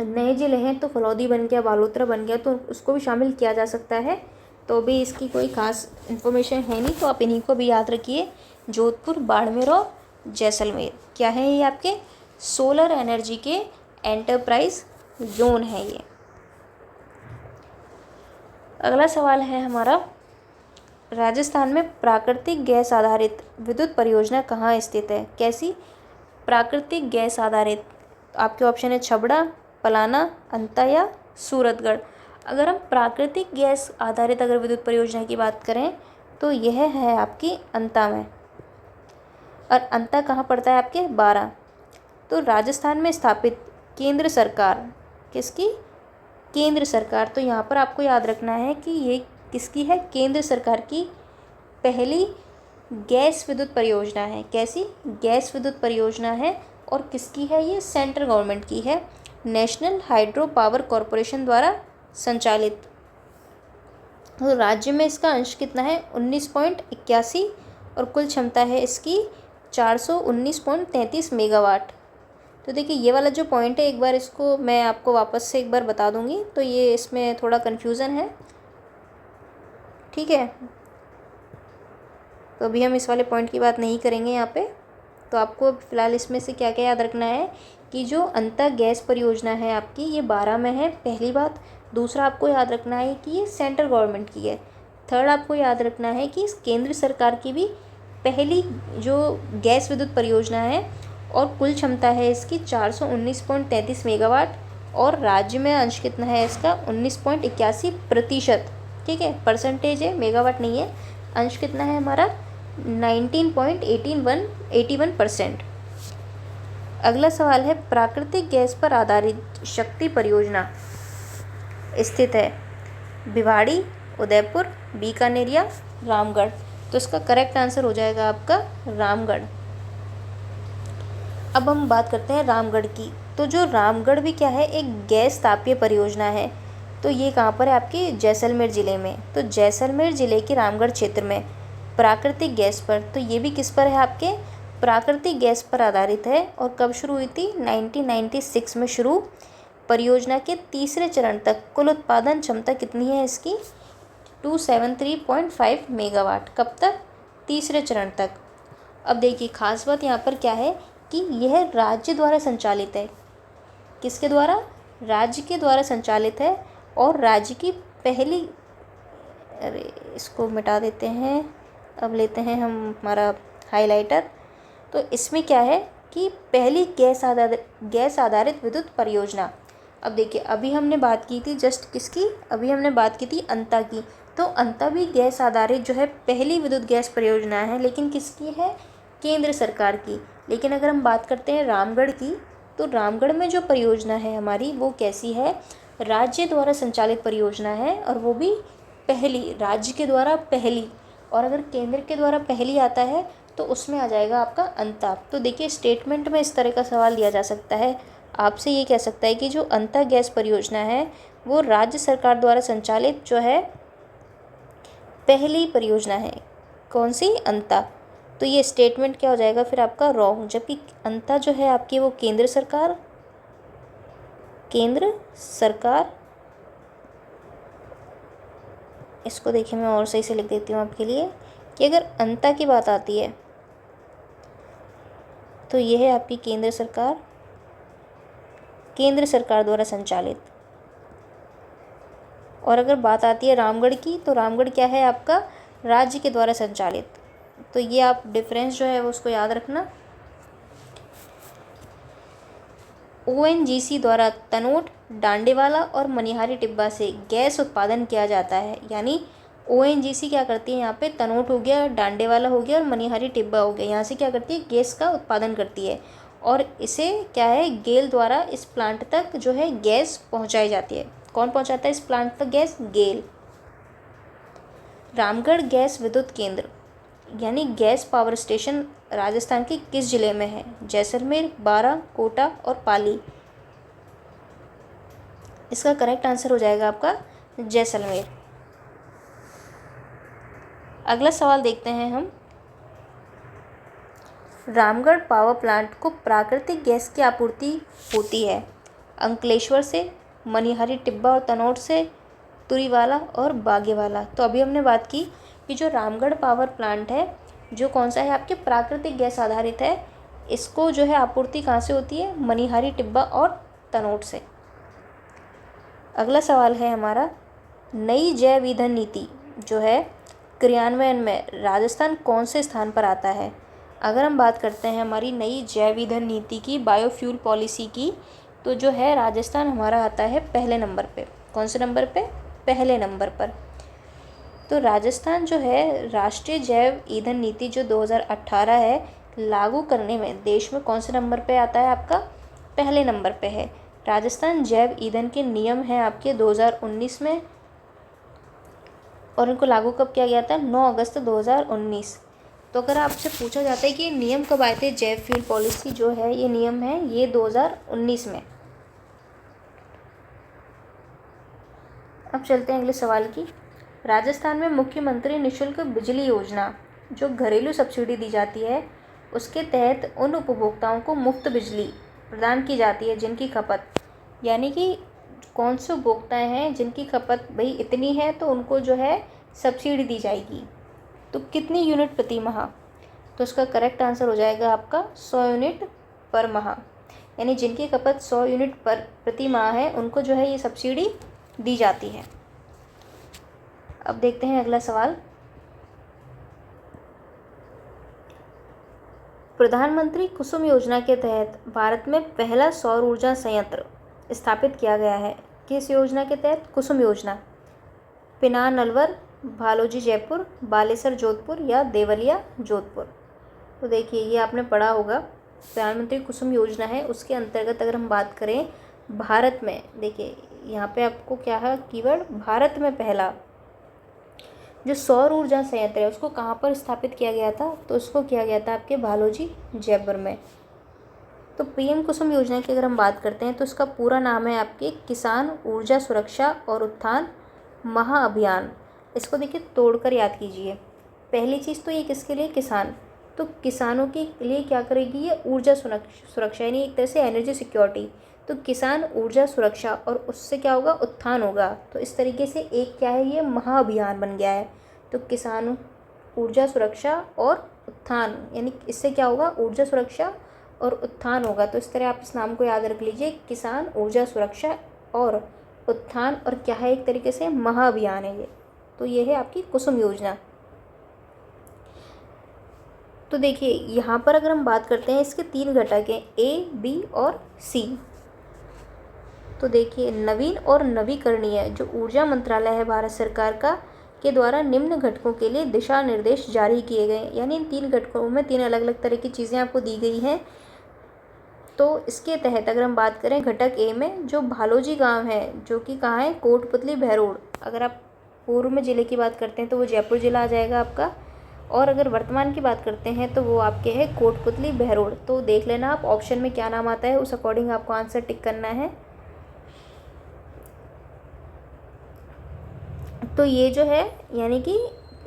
नए जिले हैं तो फलौदी बन गया, बालोतरा बन गया, तो उसको भी शामिल किया जा सकता है। तो भी इसकी कोई खास इन्फॉर्मेशन है नहीं, तो आप इन्हीं को भी याद रखिए, जोधपुर, बाड़मेर और जैसलमेर। क्या है ये? आपके सोलर एनर्जी के एंटरप्राइज जोन है ये। अगला सवाल है हमारा, राजस्थान में प्राकृतिक गैस आधारित विद्युत परियोजना कहाँ स्थित है? कैसी प्राकृतिक गैस आधारित? आपके ऑप्शन है छबड़ा, पलाना, अंता या सूरतगढ़। अगर हम प्राकृतिक गैस आधारित अगर विद्युत परियोजना की बात करें तो यह है आपकी अंता में, और अंता कहाँ पड़ता है? आपके 12। तो राजस्थान में स्थापित केंद्र सरकार, किसकी? केंद्र सरकार। तो यहाँ पर आपको याद रखना है कि ये किसकी है? केंद्र सरकार की पहली गैस विद्युत परियोजना है। कैसी? गैस विद्युत परियोजना है। और किसकी है ये? सेंट्रल गवर्नमेंट की है, नेशनल हाइड्रो पावर कॉरपोरेशन द्वारा संचालित। तो राज्य में इसका अंश कितना है? 19.81, और कुल क्षमता है इसकी 419.33 मेगावाट। तो देखिए ये वाला जो पॉइंट है, एक बार इसको मैं आपको वापस से एक बार बता दूंगी, तो ये इसमें थोड़ा कन्फ्यूज़न है, ठीक है। तो अभी हम इस वाले पॉइंट की बात नहीं करेंगे यहाँ पे। तो आपको फ़िलहाल इसमें से क्या क्या याद रखना है कि जो अंतर गैस परियोजना है आपकी, ये 12 में है, पहली बात। दूसरा आपको याद रखना है कि ये सेंट्रल गवर्नमेंट की है। थर्ड आपको याद रखना है कि इस केंद्र सरकार की भी पहली जो गैस विद्युत परियोजना है और कुल क्षमता है इसकी 419.33 मेगावाट और राज्य में अंश कितना है इसका 19.81%। ठीक है, परसेंटेज है, मेगावाट नहीं है। अंश कितना है हमारा 19.81%। अगला सवाल है प्राकृतिक गैस पर आधारित शक्ति परियोजना स्थित है भिवाड़ी, उदयपुर, बीकानेर या रामगढ़। तो इसका करेक्ट आंसर हो जाएगा आपका रामगढ़। अब हम बात करते हैं रामगढ़ की। तो जो रामगढ़ भी क्या है, एक गैस तापीय परियोजना है। तो ये कहाँ पर है, आपके जैसलमेर ज़िले में। तो जैसलमेर ज़िले के रामगढ़ क्षेत्र में प्राकृतिक गैस पर, तो ये भी किस पर है, आपके प्राकृतिक गैस पर आधारित है। और कब शुरू हुई थी, 1996 में शुरू। परियोजना के तीसरे चरण तक कुल उत्पादन क्षमता कितनी है इसकी 273.5 मेगावाट। कब तक, तीसरे चरण तक। अब देखिए खास बात यहाँ पर क्या है कि यह राज्य द्वारा संचालित है। किसके द्वारा, राज्य के द्वारा संचालित है। और राज्य की पहली, अरे इसको मिटा देते हैं, अब लेते हैं हम हमारा हाइलाइटर। तो इसमें क्या है कि पहली गैस आधारित विद्युत परियोजना। अब देखिए अभी हमने बात की थी जस्ट किसकी, अभी हमने बात की थी अंता की। तो अंता भी गैस आधारित जो है पहली विद्युत गैस परियोजना है, लेकिन किसकी है, केंद्र सरकार की। लेकिन अगर हम बात करते हैं रामगढ़ की, तो रामगढ़ में जो परियोजना है हमारी वो कैसी है, राज्य द्वारा संचालित परियोजना है। और वो भी पहली, राज्य के द्वारा पहली। और अगर केंद्र के द्वारा पहली आता है तो उसमें आ जाएगा आपका अंता। तो देखिए स्टेटमेंट में इस तरह का सवाल दिया जा सकता है, आपसे ये कह सकता है कि जो अंता गैस परियोजना है वो राज्य सरकार द्वारा संचालित जो है पहली परियोजना है। कौन सी, अंता। तो ये स्टेटमेंट क्या हो जाएगा फिर आपका रॉन्ग, जबकि अंता जो है आपकी वो केंद्र सरकार इसको देखिए मैं और सही से लिख देती हूँ आपके लिए कि अगर अंता की बात आती है तो ये है आपकी केंद्र सरकार द्वारा संचालित। और अगर बात आती है रामगढ़ की, तो रामगढ़ क्या है आपका राज्य के द्वारा संचालित। तो ये आप डिफरेंस जो है वो उसको याद रखना। ONGC द्वारा तनोट, डांडेवाला और मनिहारी टिब्बा से गैस उत्पादन किया जाता है। यानी ONGC क्या करती है, यहाँ पे तनोट हो गया, डांडेवाला हो गया और मनिहारी टिब्बा हो गया, यहाँ से क्या करती है, गैस का उत्पादन करती है। और इसे क्या है, गेल द्वारा इस प्लांट तक जो है गैस पहुँचाई जाती है। कौन पहुँचाता है इस प्लांट तक गैस, गेल। रामगढ़ गैस विद्युत केंद्र यानी गैस पावर स्टेशन राजस्थान के किस जिले में है, जैसलमेर, बारा, कोटा और पाली। इसका करेक्ट आंसर हो जाएगा आपका जैसलमेर। अगला सवाल देखते हैं हम। रामगढ़ पावर प्लांट को प्राकृतिक गैस की आपूर्ति होती है अंकलेश्वर से, मनिहारी टिब्बा और तनोट से, तुरीवाला और बागेवाला। तो अभी हमने बात की कि जो रामगढ़ पावर प्लांट है जो कौन सा है, आपके प्राकृतिक गैस आधारित है। इसको जो है आपूर्ति कहाँ से होती है, मनिहारी टिब्बा और तनोट से। अगला सवाल है हमारा, नई जैव ईंधन नीति जो है क्रियान्वयन में राजस्थान कौन से स्थान पर आता है। अगर हम बात करते हैं हमारी नई जैव ईंधन नीति की, बायोफ्यूल पॉलिसी की, तो जो है राजस्थान हमारा आता है पहले नंबर पे। कौन से नंबर पे, पहले नंबर पर। तो राजस्थान जो है राष्ट्रीय जैव ईंधन नीति जो 2018 है लागू करने में देश में कौन से नंबर पे आता है, आपका पहले नंबर पे है। राजस्थान जैव ईंधन के नियम हैं आपके 2019 में, और इनको लागू कब किया गया था, 9 अगस्त 2019। तो अगर आपसे पूछा जाता है कि ये नियम कब आए थे, जैव फ्यूल पॉलिसी जो है ये नियम है ये 2019 में। अब चलते हैं अगले सवाल की। राजस्थान में मुख्यमंत्री निःशुल्क बिजली योजना जो घरेलू सब्सिडी दी जाती है उसके तहत उन उपभोक्ताओं को मुफ्त बिजली प्रदान की जाती है जिनकी खपत, यानी कि कौन से उपभोक्ता हैं जिनकी खपत भाई इतनी है तो उनको जो है सब्सिडी दी जाएगी। तो कितनी यूनिट प्रति माह, तो इसका करेक्ट आंसर हो जाएगा आपका 100 यूनिट पर माह। यानी जिनकी खपत 100 यूनिट प्रति माह है उनको जो है ये सब्सिडी दी जाती है। अब देखते हैं अगला सवाल। प्रधानमंत्री कुसुम योजना के तहत भारत में पहला सौर ऊर्जा संयंत्र स्थापित किया गया है। किस योजना के तहत? कुसुम योजना। पिनार नलवर, भालोजी जयपुर, बालेसर जोधपुर या देवलिया जोधपुर। तो देखिए ये आपने पढ़ा होगा, प्रधानमंत्री कुसुम योजना है, उसके अंतर्गत अगर हम बात करें भारत में, देखिए यहाँ पे आपको क्या है कीवर्ड, भारत में पहला जो सौर ऊर्जा संयंत्र है उसको कहाँ पर स्थापित किया गया था? तो उसको किया गया था आपके भालोजी जयपुर में। तो पीएम कुसुम योजना की अगर हम बात करते हैं तो इसका पूरा नाम है आपके किसान ऊर्जा सुरक्षा और उत्थान महाअभियान। इसको देखिए तोड़कर याद कीजिए। पहली चीज़ तो ये किसके लिए? किसान। तो किसानों के लिए क्या करेगी ये? ऊर्जा सुरक्षा, यानी एक तरह से एनर्जी सिक्योरिटी। तो किसान ऊर्जा सुरक्षा और उससे क्या होगा? उत्थान होगा। तो इस तरीके से एक क्या है ये महाअभियान बन गया है। तो किसान ऊर्जा सुरक्षा और उत्थान, यानी इससे क्या होगा? ऊर्जा सुरक्षा और उत्थान होगा। तो इस तरह आप इस नाम को याद रख लीजिए, किसान ऊर्जा सुरक्षा और उत्थान, और क्या है? एक तरीके से महाअभियान है ये। तो ये है आपकी कुसुम योजना। तो देखिए यहाँ पर अगर हम बात करते हैं, इसके 3 घटक हैं, ए, बी और सी। तो देखिए नवीन और नवीकरणीय जो ऊर्जा मंत्रालय है भारत सरकार का, के द्वारा निम्न घटकों के लिए दिशा निर्देश जारी किए गए। यानी इन 3 घटकों में 3 अलग अलग तरह की चीज़ें आपको दी गई हैं। तो इसके तहत अगर हम बात करें घटक ए में, जो भालोजी गांव है, जो कि कहाँ है? कोटपुतली बहरोड। अगर आप पूर्व में ज़िले की बात करते हैं तो वो जयपुर ज़िला आ जाएगा आपका, और अगर वर्तमान की बात करते हैं तो वो आपके है कोटपुतली बहरोड। तो देख लेना आप ऑप्शन में क्या नाम आता है, उस अकॉर्डिंग आपको आंसर टिक करना है। तो ये जो है यानी कि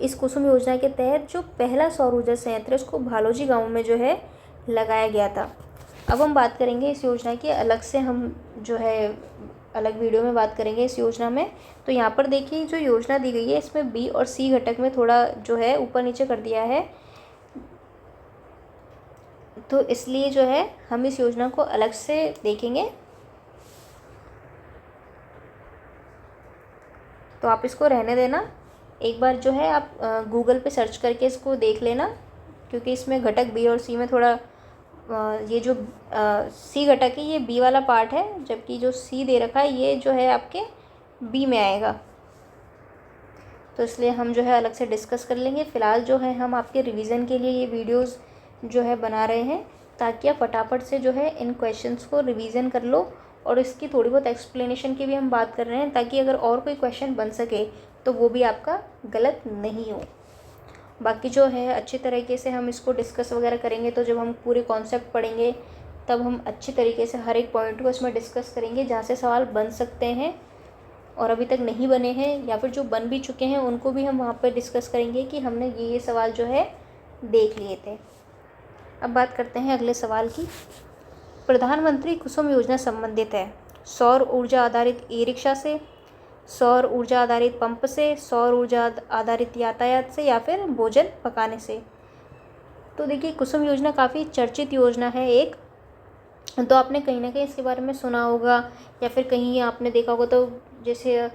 इस कुसुम योजना के तहत जो पहला सौर ऊर्जा संयंत्र है उसको भालोजी गांव में जो है लगाया गया था। अब हम बात करेंगे इस योजना की, अलग से हम जो है अलग वीडियो में बात करेंगे इस योजना में। तो यहाँ पर देखिए जो योजना दी गई है इसमें बी और सी घटक में थोड़ा जो है ऊपर नीचे कर दिया है, तो इसलिए जो है हम इस योजना को अलग से देखेंगे। तो आप इसको रहने देना, एक बार जो है आप गूगल पे सर्च करके इसको देख लेना, क्योंकि इसमें घटक बी और सी में थोड़ा ये जो सी घटक है ये बी वाला पार्ट है, जबकि जो सी दे रखा है ये जो है आपके बी में आएगा। तो इसलिए हम जो है अलग से डिस्कस कर लेंगे। फ़िलहाल जो है हम आपके रिवीजन के लिए ये वीडियोस जो है बना रहे हैं, ताकि आप फटाफट से जो है इन क्वेश्चंस को रिवीजन कर लो, और इसकी थोड़ी बहुत एक्सप्लेनेशन की भी हम बात कर रहे हैं, ताकि अगर और कोई क्वेश्चन बन सके तो वो भी आपका गलत नहीं हो। बाकी जो है अच्छी तरीके से हम इसको डिस्कस वगैरह करेंगे, तो जब हम पूरे कॉन्सेप्ट पढ़ेंगे तब हम अच्छी तरीके से हर एक पॉइंट को इसमें डिस्कस करेंगे, जहाँ से सवाल बन सकते हैं और अभी तक नहीं बने हैं, या फिर जो बन भी चुके हैं उनको भी हम वहाँ पर डिस्कस करेंगे कि हमने ये सवाल जो है देख लिए थे। अब बात करते हैं अगले सवाल की। प्रधानमंत्री कुसुम योजना संबंधित है सौर ऊर्जा आधारित ई रिक्शा से, सौर ऊर्जा आधारित पंप से, सौर ऊर्जा आधारित यातायात से, या फिर भोजन पकाने से। तो देखिए कुसुम योजना काफ़ी चर्चित योजना है एक, तो आपने कहीं ना कहीं इसके बारे में सुना होगा, या फिर कहीं आपने देखा होगा। तो जैसे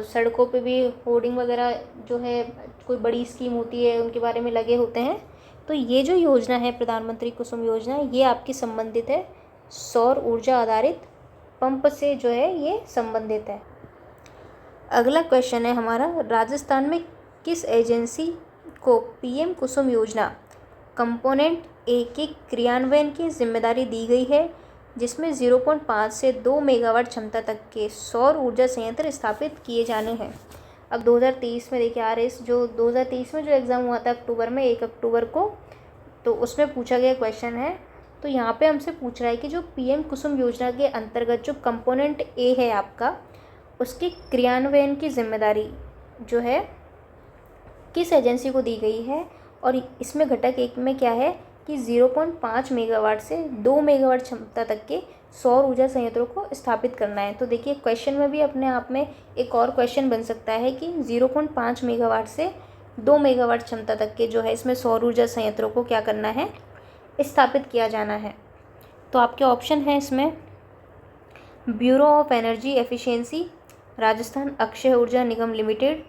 सड़कों पे भी होर्डिंग वगैरह जो है, कोई बड़ी स्कीम होती है उनके बारे में लगे होते हैं। तो ये जो योजना है प्रधानमंत्री कुसुम योजना, ये आपकी संबंधित है सौर ऊर्जा आधारित पंप से जो है ये संबंधित है। अगला क्वेश्चन है हमारा, राजस्थान में किस एजेंसी को पीएम कुसुम योजना कंपोनेंट ए के क्रियान्वयन की जिम्मेदारी दी गई है, जिसमें 0.5 से 2 मेगावाट क्षमता तक के सौर ऊर्जा संयंत्र स्थापित किए जाने हैं। अब 2023 में देखिए RS जो 2023 में जो एग्ज़ाम हुआ था अक्टूबर में, 1 अक्टूबर को, तो उसमें पूछा गया क्वेश्चन है। तो यहाँ पे हमसे पूछ रहा है कि जो पीएम कुसुम योजना के अंतर्गत जो कंपोनेंट ए है आपका, उसके क्रियान्वयन की जिम्मेदारी जो है किस एजेंसी को दी गई है, और इसमें घटक एक में क्या है कि 0.5 मेगावाट से 2 मेगावाट क्षमता तक के सौर ऊर्जा संयंत्रों को स्थापित करना है। तो देखिए क्वेश्चन में भी अपने आप में एक और क्वेश्चन बन सकता है कि 0.5 मेगावाट से 2 मेगावाट क्षमता तक के जो है इसमें सौर ऊर्जा संयंत्रों को क्या करना है, स्थापित किया जाना है। तो आपके ऑप्शन हैं इसमें bureau of energy efficiency, Rajasthan Akshay ऊर्जा निगम लिमिटेड,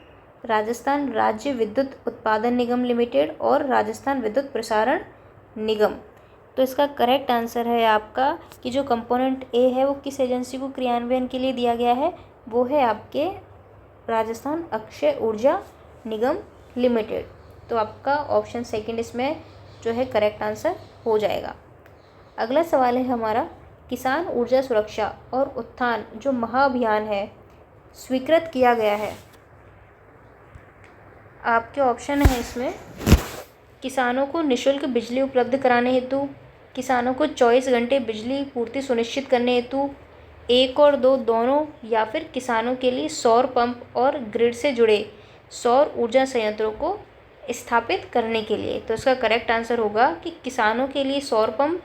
राजस्थान राज्य विद्युत उत्पादन निगम लिमिटेड और राजस्थान विद्युत प्रसारण निगम। तो इसका करेक्ट आंसर है आपका कि जो कंपोनेंट ए है वो किस एजेंसी को क्रियान्वयन के लिए दिया गया है, वो है आपके राजस्थान अक्षय ऊर्जा निगम लिमिटेड। तो आपका ऑप्शन सेकंड इसमें जो है करेक्ट आंसर हो जाएगा। अगला सवाल है हमारा, किसान ऊर्जा सुरक्षा और उत्थान जो महाअभियान है स्वीकृत किया गया है। आपके ऑप्शन है इसमें, किसानों को निःशुल्क बिजली उपलब्ध कराने हेतु, किसानों को 24 घंटे बिजली पूर्ति सुनिश्चित करने हेतु, 1 और 2 दोनों, या फिर किसानों के लिए सौर पंप और ग्रिड से जुड़े सौर ऊर्जा संयंत्रों को स्थापित करने के लिए। तो इसका करेक्ट आंसर होगा कि किसानों के लिए सौर पंप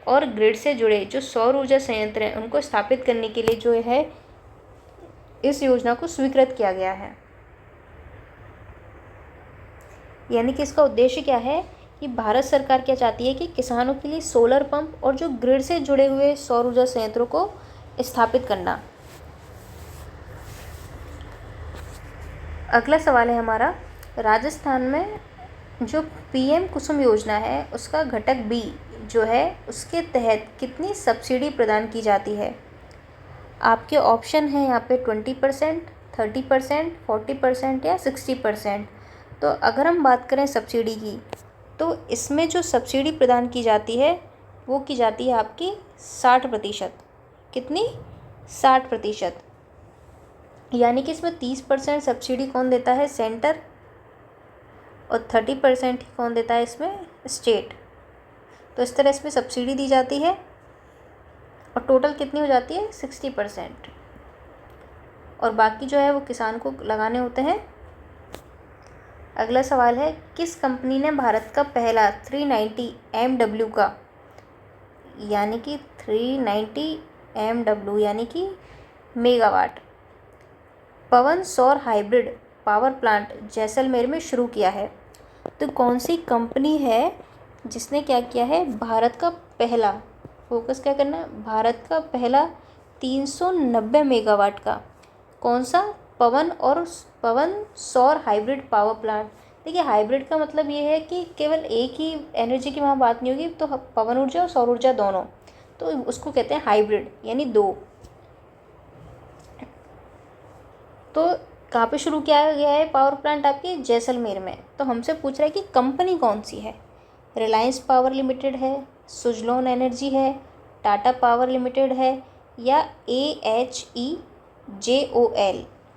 और ग्रिड से जुड़े जो सौर ऊर्जा संयंत्र हैं उनको स्थापित करने के लिए जो है इस योजना को स्वीकृत किया गया है। यानी कि इसका उद्देश्य क्या है कि भारत सरकार क्या चाहती है कि किसानों के लिए सोलर पंप और जो ग्रिड से जुड़े हुए सौर ऊर्जा संयंत्रों को स्थापित करना। अगला सवाल है हमारा, राजस्थान में जो पीएम कुसुम योजना है उसका घटक बी जो है उसके तहत कितनी सब्सिडी प्रदान की जाती है। आपके ऑप्शन है यहाँ पे 20%, 30%, 40% या 60%। तो अगर हम बात करें सब्सिडी की, तो इसमें जो सब्सिडी प्रदान की जाती है वो की जाती है आपकी 60%। कितनी? 60%। यानी कि इसमें 30% सब्सिडी कौन देता है? सेंटर। और 30% ही कौन देता है इसमें? स्टेट। तो इस तरह इसमें सब्सिडी दी जाती है और टोटल कितनी हो जाती है? 60%। और बाकी जो है वो किसान को लगाने होते हैं। अगला सवाल है, किस कंपनी ने भारत का पहला 390 MW का, यानी कि 390 MW यानी कि मेगावाट पवन सौर हाइब्रिड पावर प्लांट जैसलमेर में शुरू किया है? तो कौन सी कंपनी है जिसने क्या किया है? भारत का पहला, फोकस क्या करना है, भारत का पहला 390 मेगावाट का कौन सा? पवन सौर हाइब्रिड पावर प्लांट। देखिए हाइब्रिड का मतलब ये है कि केवल एक ही एनर्जी की वहाँ बात नहीं होगी, तो पवन ऊर्जा और सौर ऊर्जा दोनों, तो उसको कहते हैं हाइब्रिड, यानी दो। तो कहाँ पे शुरू किया गया है पावर प्लांट? आपके जैसलमेर में। तो हमसे पूछ रहा है कि कंपनी कौन सी है? रिलायंस पावर लिमिटेड है, सुजलॉन एनर्जी है, टाटा पावर लिमिटेड है, या AHEJOL।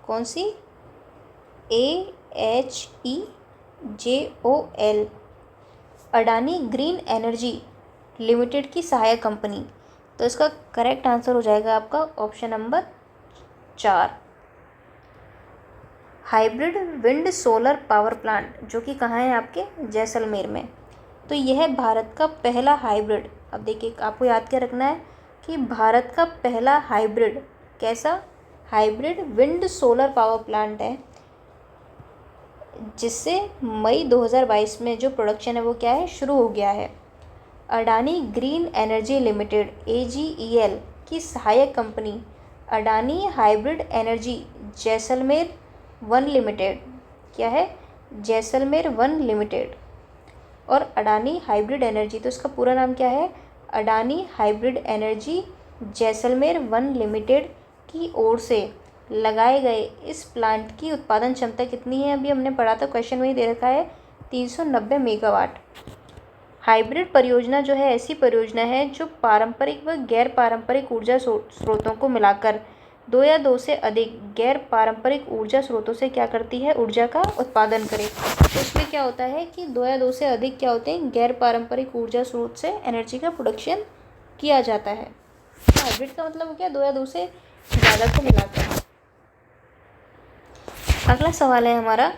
कौन सी? AHEJOL, Adani green energy limited की सहायक कंपनी। तो इसका करेक्ट आंसर हो जाएगा आपका option number 4, hybrid wind solar power plant, जो कि कहाँ है? आपके जैसलमेर में। तो यह भारत का पहला हाइब्रिड, अब देखिए आपको याद क्या रखना है कि भारत का पहला हाइब्रिड, कैसा? Hybrid wind solar power plant है, जिससे मई 2022 में जो प्रोडक्शन है वो क्या है? शुरू हो गया है। Adani green energy limited AGEL की सहायक company Adani hybrid energy Jaisalmer 1 limited, क्या है? जैसलमेर 1 लिमिटेड। और अडानी हाइब्रिड एनर्जी, तो इसका पूरा नाम क्या है? Adani hybrid energy Jaisalmer 1 limited की ओर से लगाए गए इस प्लांट की उत्पादन क्षमता कितनी है? अभी हमने पढ़ा था, क्वेश्चन में ही दे रखा है 390 मेगावाट। हाइब्रिड परियोजना जो है ऐसी परियोजना है जो पारंपरिक व गैर पारंपरिक ऊर्जा स्रोतों को मिलाकर 2 या 2 से अधिक गैर पारंपरिक ऊर्जा स्रोतों से क्या करती है? ऊर्जा का उत्पादन करे। तो इसमें क्या होता है कि 2 या 2 से अधिक क्या होते हैं? गैर पारंपरिक ऊर्जा स्रोत से एनर्जी का प्रोडक्शन किया जाता है। हाइब्रिड का मतलब क्या? 2 या 2 से ज़्यादा को मिलाकर। अगला सवाल है हमारा,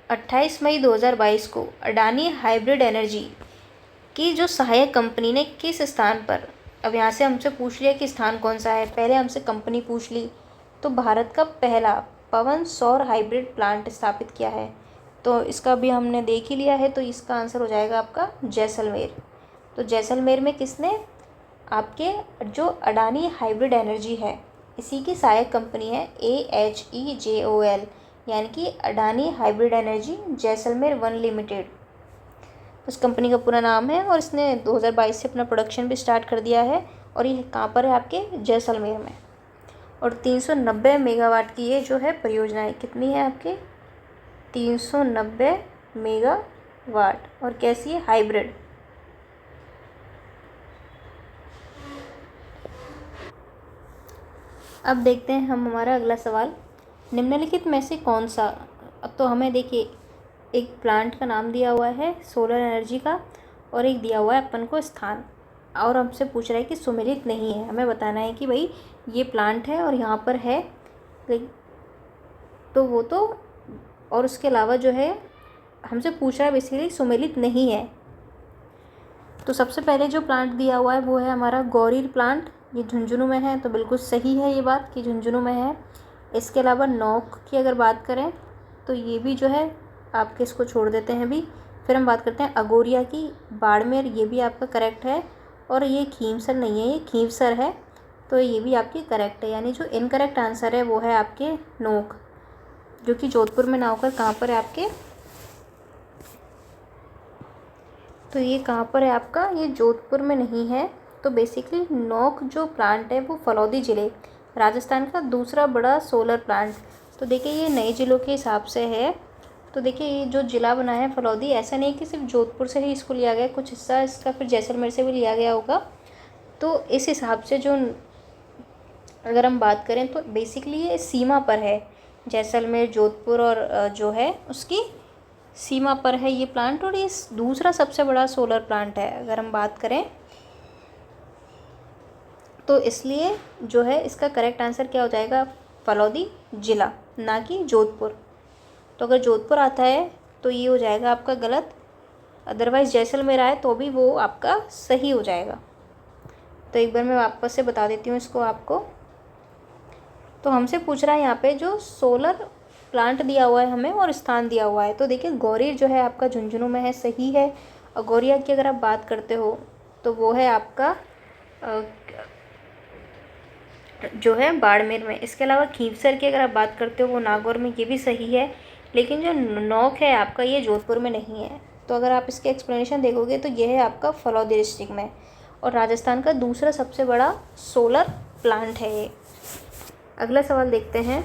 28 मई 2022 को अडानी हाइब्रिड एनर्जी की जो सहायक कंपनी ने किस स्थान पर, अब यहाँ से हमसे पूछ लिया कि स्थान कौन सा है, पहले हमसे कंपनी पूछ ली, तो भारत का पहला पवन सौर हाइब्रिड प्लांट स्थापित किया है। तो इसका भी हमने देख ही लिया है, तो इसका आंसर हो जाएगा आपका जैसलमेर। तो जैसलमेर में किसने? आपके जो अडानी हाइब्रिड एनर्जी है इसी की सहायक कंपनी है AHEJOL, यानी कि Adani hybrid energy Jaisalmer one limited, उस कंपनी का पूरा नाम है। और इसने 2022 से अपना प्रोडक्शन भी स्टार्ट कर दिया है। और ये कहाँ पर है? आपके जैसलमेर में। और 390 मेगावाट की ये जो है परियोजना है। कितनी है आपके? 390 मेगावाट। और कैसी है? हाइब्रिड। अब देखते हैं हम हमारा अगला सवाल, निम्नलिखित में से कौन सा। अब तो हमें देखिए एक प्लांट का नाम दिया हुआ है सोलर एनर्जी का, और एक दिया हुआ है अपन को स्थान, और हमसे पूछ रहा है कि सुमेलित नहीं है। हमें बताना है कि भाई ये प्लांट है और यहाँ पर है, तो वो तो, और उसके अलावा जो है हमसे पूछ रहा है बेसिकली सुमेलित नहीं है। तो सबसे पहले जो प्लांट दिया हुआ है वो है हमारा गौरीर प्लांट। ये झुंझुनू में है, तो बिल्कुल सही है ये बात कि झुंझुनू में है। इसके अलावा नौक की अगर बात करें तो ये भी जो है आपके, इसको छोड़ देते हैं अभी। फिर हम बात करते हैं अगोरिया की, बाड़मेर, ये भी आपका करेक्ट है। और ये खींवसर नहीं है, ये खींवसर है, तो ये भी आपकी करेक्ट है। यानी जो इनकरेक्ट आंसर है वो है आपके नोक, जो कि जोधपुर में ना होकर कहाँ पर है आपके, तो ये कहाँ पर है आपका, ये जोधपुर में नहीं है। तो बेसिकली नोक जो प्लांट है वो फलौदी ज़िले, राजस्थान का दूसरा बड़ा सोलर प्लांट। तो देखिए ये नए ज़िलों के हिसाब से है। तो देखिए ये जो ज़िला बना है फलौदी, ऐसा नहीं कि सिर्फ जोधपुर से ही इसको लिया गया, कुछ हिस्सा इसका फिर जैसलमेर से भी लिया गया होगा। तो इस हिसाब से जो अगर हम बात करें तो बेसिकली ये सीमा पर है, जैसलमेर, जोधपुर और जो है उसकी सीमा पर है ये प्लांट। और ये दूसरा सबसे बड़ा सोलर प्लांट है अगर हम बात करें, तो इसलिए जो है इसका करेक्ट आंसर क्या हो जाएगा? फलौदी जिला, ना कि जोधपुर। तो अगर जोधपुर आता है तो ये हो जाएगा आपका गलत, अदरवाइज़ जैसलमेर आए तो भी वो आपका सही हो जाएगा। तो एक बार मैं वापस से बता देती हूँ इसको आपको। तो हमसे पूछ रहा है यहाँ पे जो सोलर प्लांट दिया हुआ है हमें और स्थान दिया हुआ है। तो देखिए गौरीर जो है आपका झुंझुनू में है, सही है। और गौरिया की अगर आप बात करते हो तो वो है आपका जो है बाड़मेर में। इसके अलावा खींवसर की अगर आप बात करते हो वो नागौर में, ये भी सही है। लेकिन जो नौक है आपका ये जोधपुर में नहीं है। तो अगर आप इसके एक्सप्लेनेशन देखोगे तो ये है आपका फलौदी डिस्ट्रिक्ट में, और राजस्थान का दूसरा सबसे बड़ा सोलर प्लांट है ये। अगला सवाल देखते हैं,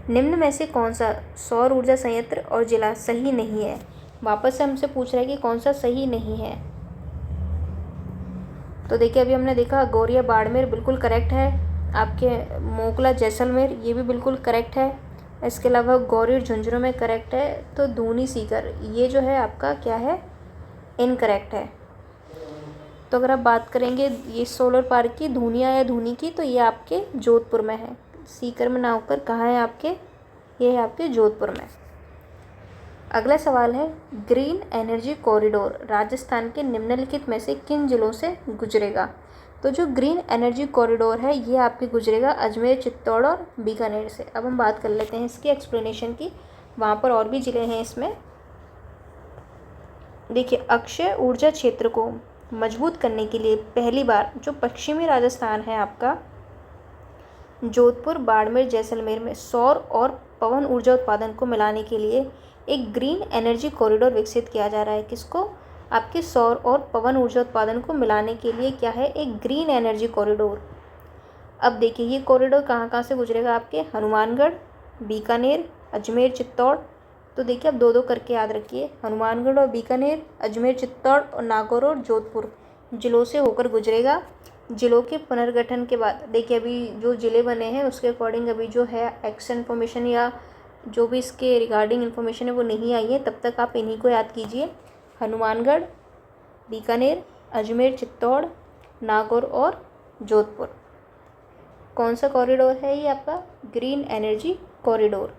निम्न में से कौन सा सौर ऊर्जा संयंत्र और जिला सही नहीं है। वापस से हमसे पूछ रहा है कि कौन सा सही नहीं है। तो देखिए अभी हमने देखा गौरिया बाड़मेर बिल्कुल करेक्ट है, आपके मोकला जैसलमेर ये भी बिल्कुल करेक्ट है। इसके अलावा गौरीर झुंझुनू में करेक्ट है। तो धूनी सीकर ये जो है आपका क्या है? इनकरेक्ट है। तो अगर आप बात करेंगे ये सोलर पार्क की, धूनिया या धूनी की, तो ये आपके जोधपुर में है, सीकर में ना होकर कहाँ है आपके, ये है आपके जोधपुर में। अगला सवाल है, ग्रीन एनर्जी कॉरिडोर राजस्थान के निम्नलिखित में से किन जिलों से गुजरेगा। तो जो ग्रीन एनर्जी कॉरिडोर है ये आपके गुजरेगा अजमेर, चित्तौड़ और बीकानेर से। अब हम बात कर लेते हैं इसकी एक्सप्लेनेशन की, वहाँ पर और भी ज़िले हैं इसमें। देखिए अक्षय ऊर्जा क्षेत्र को मजबूत करने के लिए पहली बार जो पश्चिमी राजस्थान है आपका, जोधपुर, बाड़मेर, जैसलमेर में सौर और पवन ऊर्जा उत्पादन को मिलाने के लिए एक ग्रीन एनर्जी कॉरिडोर विकसित किया जा रहा है। किसको? आपके सौर और पवन ऊर्जा उत्पादन को मिलाने के लिए क्या है? एक ग्रीन एनर्जी कॉरिडोर। अब देखिए ये कॉरिडोर कहाँ कहाँ से गुजरेगा? आपके हनुमानगढ़, बीकानेर, अजमेर, चित्तौड़। तो देखिए अब दो दो करके याद रखिए, हनुमानगढ़ और बीकानेर, अजमेर, चित्तौड़ और नागौर और जोधपुर जिलों से होकर गुजरेगा। जिलों के पुनर्गठन के बाद देखिए अभी जो ज़िले बने हैं उसके अकॉर्डिंग अभी जो है एक्शन इन्फॉर्मेशन या जो भी इसके रिगार्डिंग इन्फॉर्मेशन है वो नहीं आई है। तब तक आप इन्हीं को याद कीजिए, हनुमानगढ़, बीकानेर, अजमेर, चित्तौड़, नागौर और जोधपुर। कौन सा कॉरिडोर है ये आपका? Green energy corridor.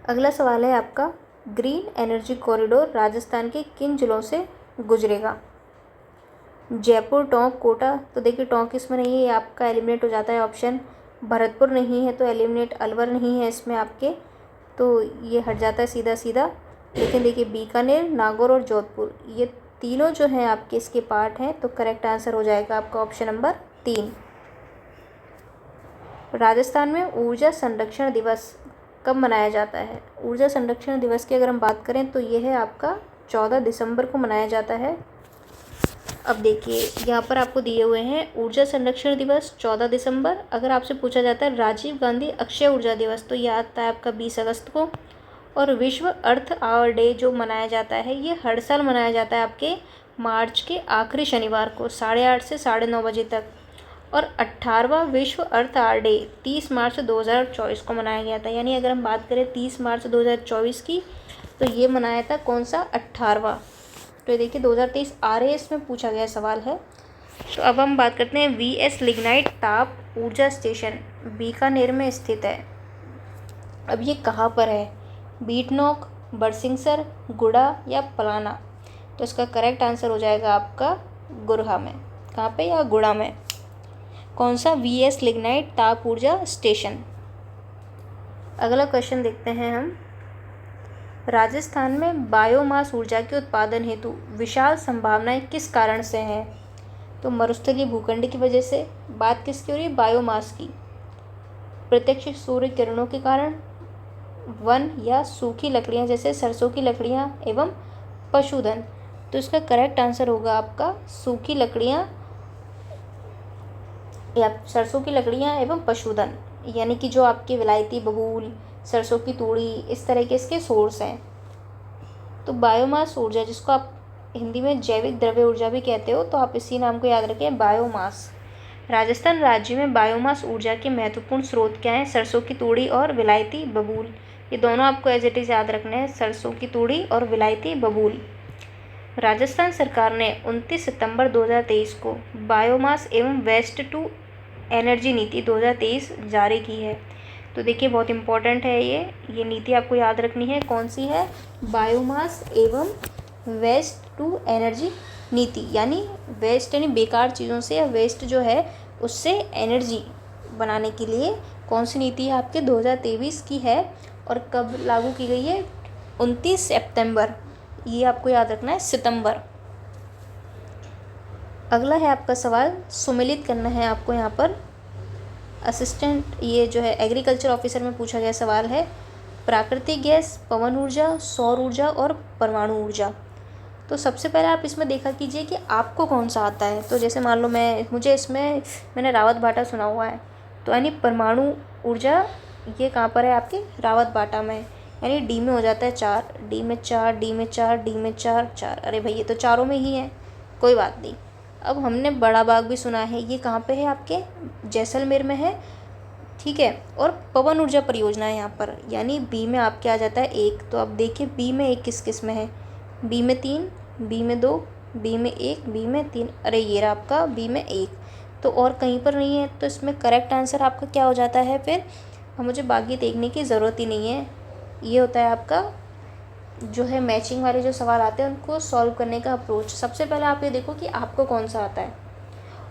अगला सवाल है आपका, ग्रीन एनर्जी कॉरिडोर राजस्थान के किन जिलों से गुजरेगा? जयपुर, टोंक, कोटा। तो देखिए टोंक इसमें नहीं है, ये आपका एलिमिनेट हो जाता है ऑप्शन। भरतपुर नहीं है तो एलिमिनेट, अलवर नहीं है इसमें आपके, तो ये हट जाता है सीधा सीधा। लेकिन देखिए बीकानेर, नागौर और जोधपुर ये तीनों जो हैं आपके इसके पार्ट हैं। तो करेक्ट आंसर हो जाएगा आपका ऑप्शन नंबर 3। राजस्थान में ऊर्जा संरक्षण दिवस कब मनाया जाता है? ऊर्जा संरक्षण दिवस की अगर हम बात करें तो ये है आपका 14 दिसंबर को मनाया जाता है। अब देखिए यहाँ पर आपको दिए हुए हैं ऊर्जा संरक्षण दिवस 14 दिसंबर। अगर आपसे पूछा जाता है राजीव गांधी अक्षय ऊर्जा दिवस तो ये आता है आपका 20 अगस्त को। और विश्व अर्थ आवर डे जो मनाया जाता है ये हर साल मनाया जाता है आपके मार्च के आखिरी शनिवार को 8:30 से 9:30 बजे तक। और 18वां विश्व अर्थ आवर डे 30 मार्च 2024 को मनाया गया था। यानी अगर हम बात करें 30 मार्च 2024 की तो ये मनाया था कौन सा? 18वां। तो ये देखिए 2023 RAS में पूछा गया सवाल है। तो अब हम बात करते हैं VS लिग्नाइट ताप ऊर्जा स्टेशन बीकानेर में स्थित है। अब ये कहाँ पर है? बीटनोक, बरसिंगसर, गुड़ा या पलाना? तो इसका करेक्ट आंसर हो जाएगा आपका गुरहा में। कहाँ पे? या गुड़ा में। कौन सा? VS लिग्नाइट ताप ऊर्जा स्टेशन। अगला क्वेश्चन देखते हैं हम। राजस्थान में बायोमास ऊर्जा के उत्पादन हेतु विशाल संभावनाएं किस कारण से हैं? तो मरुस्थलीय भूखंड की वजह से। बात किसकी हो रही है? बायोमास की। प्रत्यक्ष सूर्य किरणों के कारण, वन या सूखी लकड़ियां जैसे सरसों की लकड़ियां एवं पशुधन। तो इसका करेक्ट आंसर होगा आपका सूखी लकड़ियां या सरसों की लकड़ियां एवं पशुधन। यानी कि जो आपके विलायती बबूल, सरसों की तूड़ी, इस तरह के इसके सोर्स हैं। तो बायोमास ऊर्जा जिसको आप हिंदी में जैविक द्रव्य ऊर्जा भी कहते हो तो आप इसी नाम को याद रखें, बायोमास। राजस्थान राज्य में बायोमास ऊर्जा के महत्वपूर्ण स्रोत क्या हैं? सरसों की तूड़ी और विलायती बबूल। ये दोनों आपको एज इट इज़ याद रखने हैं, सरसों की तूड़ी और विलायती बबूल। राजस्थान सरकार ने 29 सितंबर 2023 को बायोमास एवं वेस्ट टू एनर्जी नीति 2023 जारी की है। तो देखिए बहुत इंपॉर्टेंट है ये नीति आपको याद रखनी है। कौन सी है? बायोमास एवं वेस्ट टू एनर्जी नीति। यानी वेस्ट यानी बेकार चीज़ों से या वेस्ट जो है उससे एनर्जी बनाने के लिए कौन सी नीति है आपके? 2023 की है। और कब लागू की गई है? 29 सितंबर। ये आपको याद रखना है, सितंबर। अगला है आपका सवाल, सुमेलित करना है आपको यहाँ पर। असिस्टेंट ये जो है एग्रीकल्चर ऑफिसर में पूछा गया सवाल है। प्राकृतिक गैस, पवन ऊर्जा, सौर ऊर्जा और परमाणु ऊर्जा। तो सबसे पहले आप इसमें देखा कीजिए कि आपको कौन सा आता है। तो जैसे मान लो मैंने रावत बाटा सुना हुआ है। तो यानी परमाणु ऊर्जा ये कहाँ पर है? आपके रावत बाटा में। यानी डी में हो जाता है 4, डी में 4, डी में 4, डी में 4, 4। अरे भाई ये तो चारों में ही है, कोई बात नहीं। अब हमने बड़ा बाग भी सुना है, ये कहाँ पे है? आपके जैसलमेर में है, ठीक है। और पवन ऊर्जा परियोजना है यहाँ पर, यानी बी में आपके आ जाता है 1। तो अब देखिए बी में 1 किस किस में है? बी में 3, बी में 2, बी में 1, बी में 3। अरे ये रहा आपका बी में 1। तो और कहीं पर नहीं है। तो इसमें करेक्ट आंसर आपका क्या हो जाता है? फिर मुझे बाकी देखने की ज़रूरत ही नहीं है। ये होता है आपका जो है मैचिंग वाले जो सवाल आते हैं उनको सॉल्व करने का अप्रोच। सबसे पहले आप ये देखो कि आपको कौन सा आता है।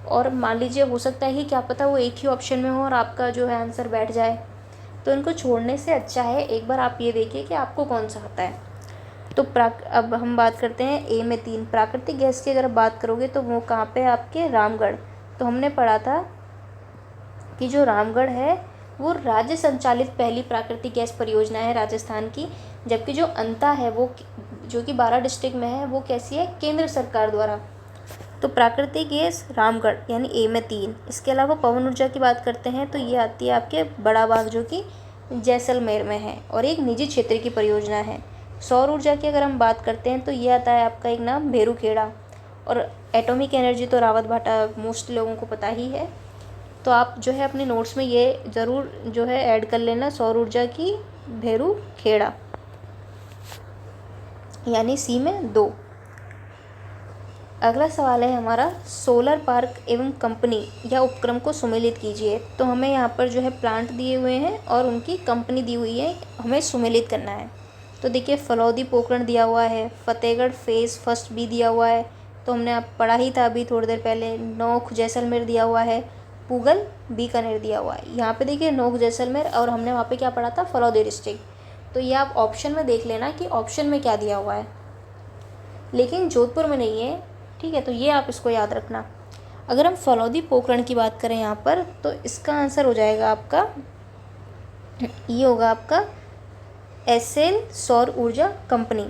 और मान लीजिए हो सकता है कि क्या पता वो एक ही ऑप्शन में हो और आपका जो है आंसर बैठ जाए, तो इनको छोड़ने से अच्छा है एक बार आप ये देखिए कि आपको कौन सा आता है। तो अब हम बात करते हैं ए में 3 प्राकृतिक गैस की। अगर बात करोगे तो वो कहाँ पे? आपके रामगढ़। तो हमने पढ़ा था कि जो रामगढ़ है वो राज्य संचालित पहली प्राकृतिक गैस परियोजना है राजस्थान की। जबकि जो अंता है वो जो कि 12 डिस्ट्रिक्ट में है वो कैसी है? केंद्र सरकार द्वारा। तो प्राकृतिक गैस रामगढ़ यानी ए में 3। इसके अलावा पवन ऊर्जा की बात करते हैं तो ये आती है आपके बड़ा बाग जो कि जैसलमेर में है और एक निजी क्षेत्र की परियोजना है। सौर ऊर्जा की अगर हम बात करते हैं तो ये आता है आपका एक नाम भेरूखेड़ा। और एटॉमिक एनर्जी तो रावत भाटा मोस्ट लोगों को पता ही है। तो आप जो है अपने नोट्स में ये ज़रूर जो है ऐड कर लेना, सौर ऊर्जा की भेरूखेड़ा, यानी सी में 2। अगला सवाल है हमारा, सोलर पार्क एवं कंपनी या उपक्रम को सुमेलित कीजिए। तो हमें यहाँ पर जो है प्लांट दिए हुए हैं और उनकी कंपनी दी हुई है, हमें सुमेलित करना है। तो देखिए फलौदी पोखरण दिया हुआ है, फतेहगढ़ फेज़ फर्स्ट भी दिया हुआ है, तो हमने आप पढ़ा ही था अभी थोड़ी देर पहले। नोख जैसलमेर दिया हुआ है, पूगल बीकानेर दिया हुआ है। यहाँ पे देखिए नोख जैसलमेर और हमने वहाँ पे क्या पढ़ा था? फलौदी डिस्ट्रिक्ट। तो ये आप ऑप्शन में देख लेना कि ऑप्शन में क्या दिया हुआ है, लेकिन जोधपुर में नहीं है, ठीक है। तो ये आप इसको याद रखना। अगर हम फलौदी पोकरण की बात करें यहाँ पर, तो इसका आंसर हो जाएगा आपका, ये होगा आपका एसएल सौर ऊर्जा कंपनी।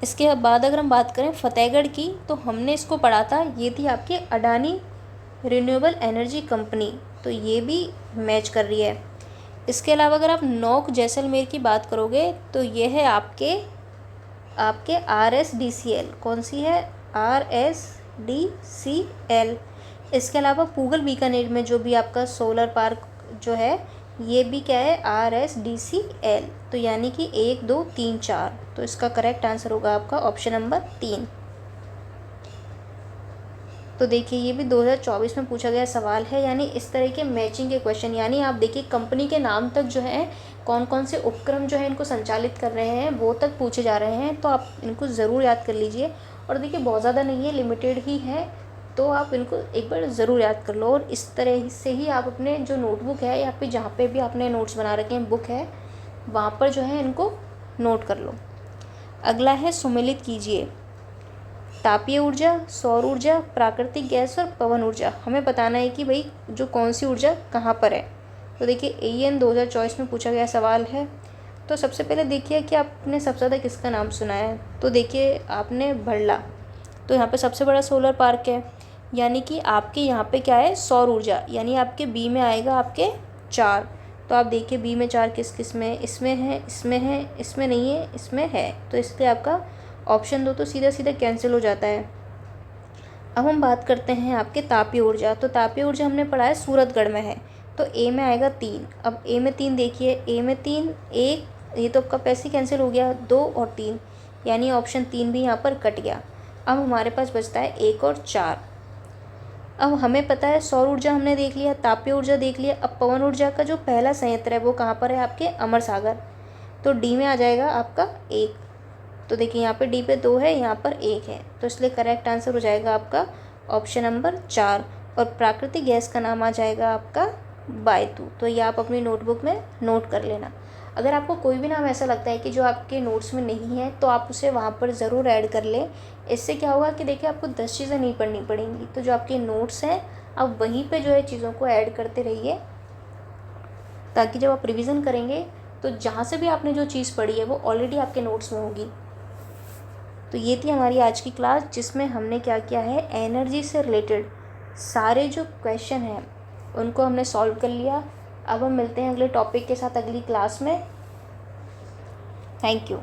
इसके बाद अगर हम बात करें फतेहगढ़ की, तो हमने इसको पढ़ा था, ये थी आपकी अडानी रिन्यूएबल एनर्जी कंपनी, तो ये भी मैच कर रही है। इसके अलावा अगर आप नौक जैसलमेर की बात करोगे, तो ये है आपके RSDCL, कौन सी है, RSDCL। इसके अलावा पूगल बीकानेर में जो भी आपका सोलर पार्क जो है, ये भी क्या है, RSDCL। तो यानी कि 1 2 3 4, तो इसका करेक्ट आंसर होगा आपका ऑप्शन नंबर 3। तो देखिए ये भी 2024 में पूछा गया सवाल है, यानी इस तरह के मैचिंग के क्वेश्चन, यानी आप देखिए कंपनी के नाम तक जो है कौन कौन से उपक्रम जो है इनको संचालित कर रहे हैं वो तक पूछे जा रहे हैं, तो आप इनको ज़रूर याद कर लीजिए। और देखिए बहुत ज़्यादा नहीं है, लिमिटेड ही है, तो आप इनको एक बार ज़रूर याद कर लो। और इस तरह से ही आप अपने जो नोटबुक है या फिर जहाँ पे भी आपने नोट्स बना रखे हैं, बुक है, वहाँ पर जो है इनको नोट कर लो। अगला है सुमेलित कीजिए, तापीय ऊर्जा, सौर ऊर्जा, प्राकृतिक गैस और पवन ऊर्जा। हमें बताना है कि भाई जो कौन सी ऊर्जा कहाँ पर है। तो देखिए AN 2024 में पूछा गया सवाल है। तो सबसे पहले देखिए कि आपने सबसे ज़्यादा किसका नाम सुना है, तो देखिए आपने भरला, तो यहाँ पे सबसे बड़ा सोलर पार्क है, यानी कि आपके यहाँ पे क्या है, सौर ऊर्जा, यानी आपके बी में आएगा आपके 4। तो आप देखिए बी में 4 किस किस में, इसमें है, इसमें है, इसमें नहीं है, इसमें है, तो इसलिए आपका ऑप्शन 2 तो सीधा सीधा कैंसिल हो जाता है। अब हम बात करते हैं आपके तापीय ऊर्जा। तो तापीय ऊर्जा हमने पढ़ा है सूरतगढ़ में है, तो ए में आएगा 3। अब ए में 3 देखिए, ए में 3 1, ये तो आपका पैसे कैंसिल हो गया, 2 और 3, यानी ऑप्शन 3 भी यहाँ पर कट गया। अब हमारे पास बचता है 1 और 4। अब हमें पता है सौर ऊर्जा हमने देख लिया, तापीय ऊर्जा देख लिया। अब पवन ऊर्जा का जो पहला संयंत्र है वो कहाँ पर है, आपके अमर सागर, तो डी में आ जाएगा आपका 1। तो देखिए यहाँ पे डी पे 2 है, यहाँ पर 1 है, तो इसलिए करेक्ट आंसर हो जाएगा आपका ऑप्शन नंबर 4। और प्राकृतिक गैस का नाम आ जाएगा आपका बायतू। तो ये आप अपनी नोटबुक में नोट कर लेना। अगर आपको कोई भी नाम ऐसा लगता है कि जो आपके नोट्स में नहीं है, तो आप उसे वहाँ पर ज़रूर ऐड कर लें। इससे क्या होगा कि देखिए आपको 10 चीज़ें नहीं पढ़नी पड़ेंगी, तो जो आपके नोट्स हैं आप वहीं पे जो है चीज़ों को ऐड करते रहिए, ताकि जब आप रिवीजन करेंगे तो जहाँ से भी आपने जो चीज़ पढ़ी है वो ऑलरेडी आपके नोट्स में होगी। तो ये थी हमारी आज की क्लास, जिसमें हमने क्या किया है, एनर्जी से रिलेटेड सारे जो क्वेश्चन हैं उनको हमने सॉल्व कर लिया। अब हम मिलते हैं अगले टॉपिक के साथ अगली क्लास में। Thank you.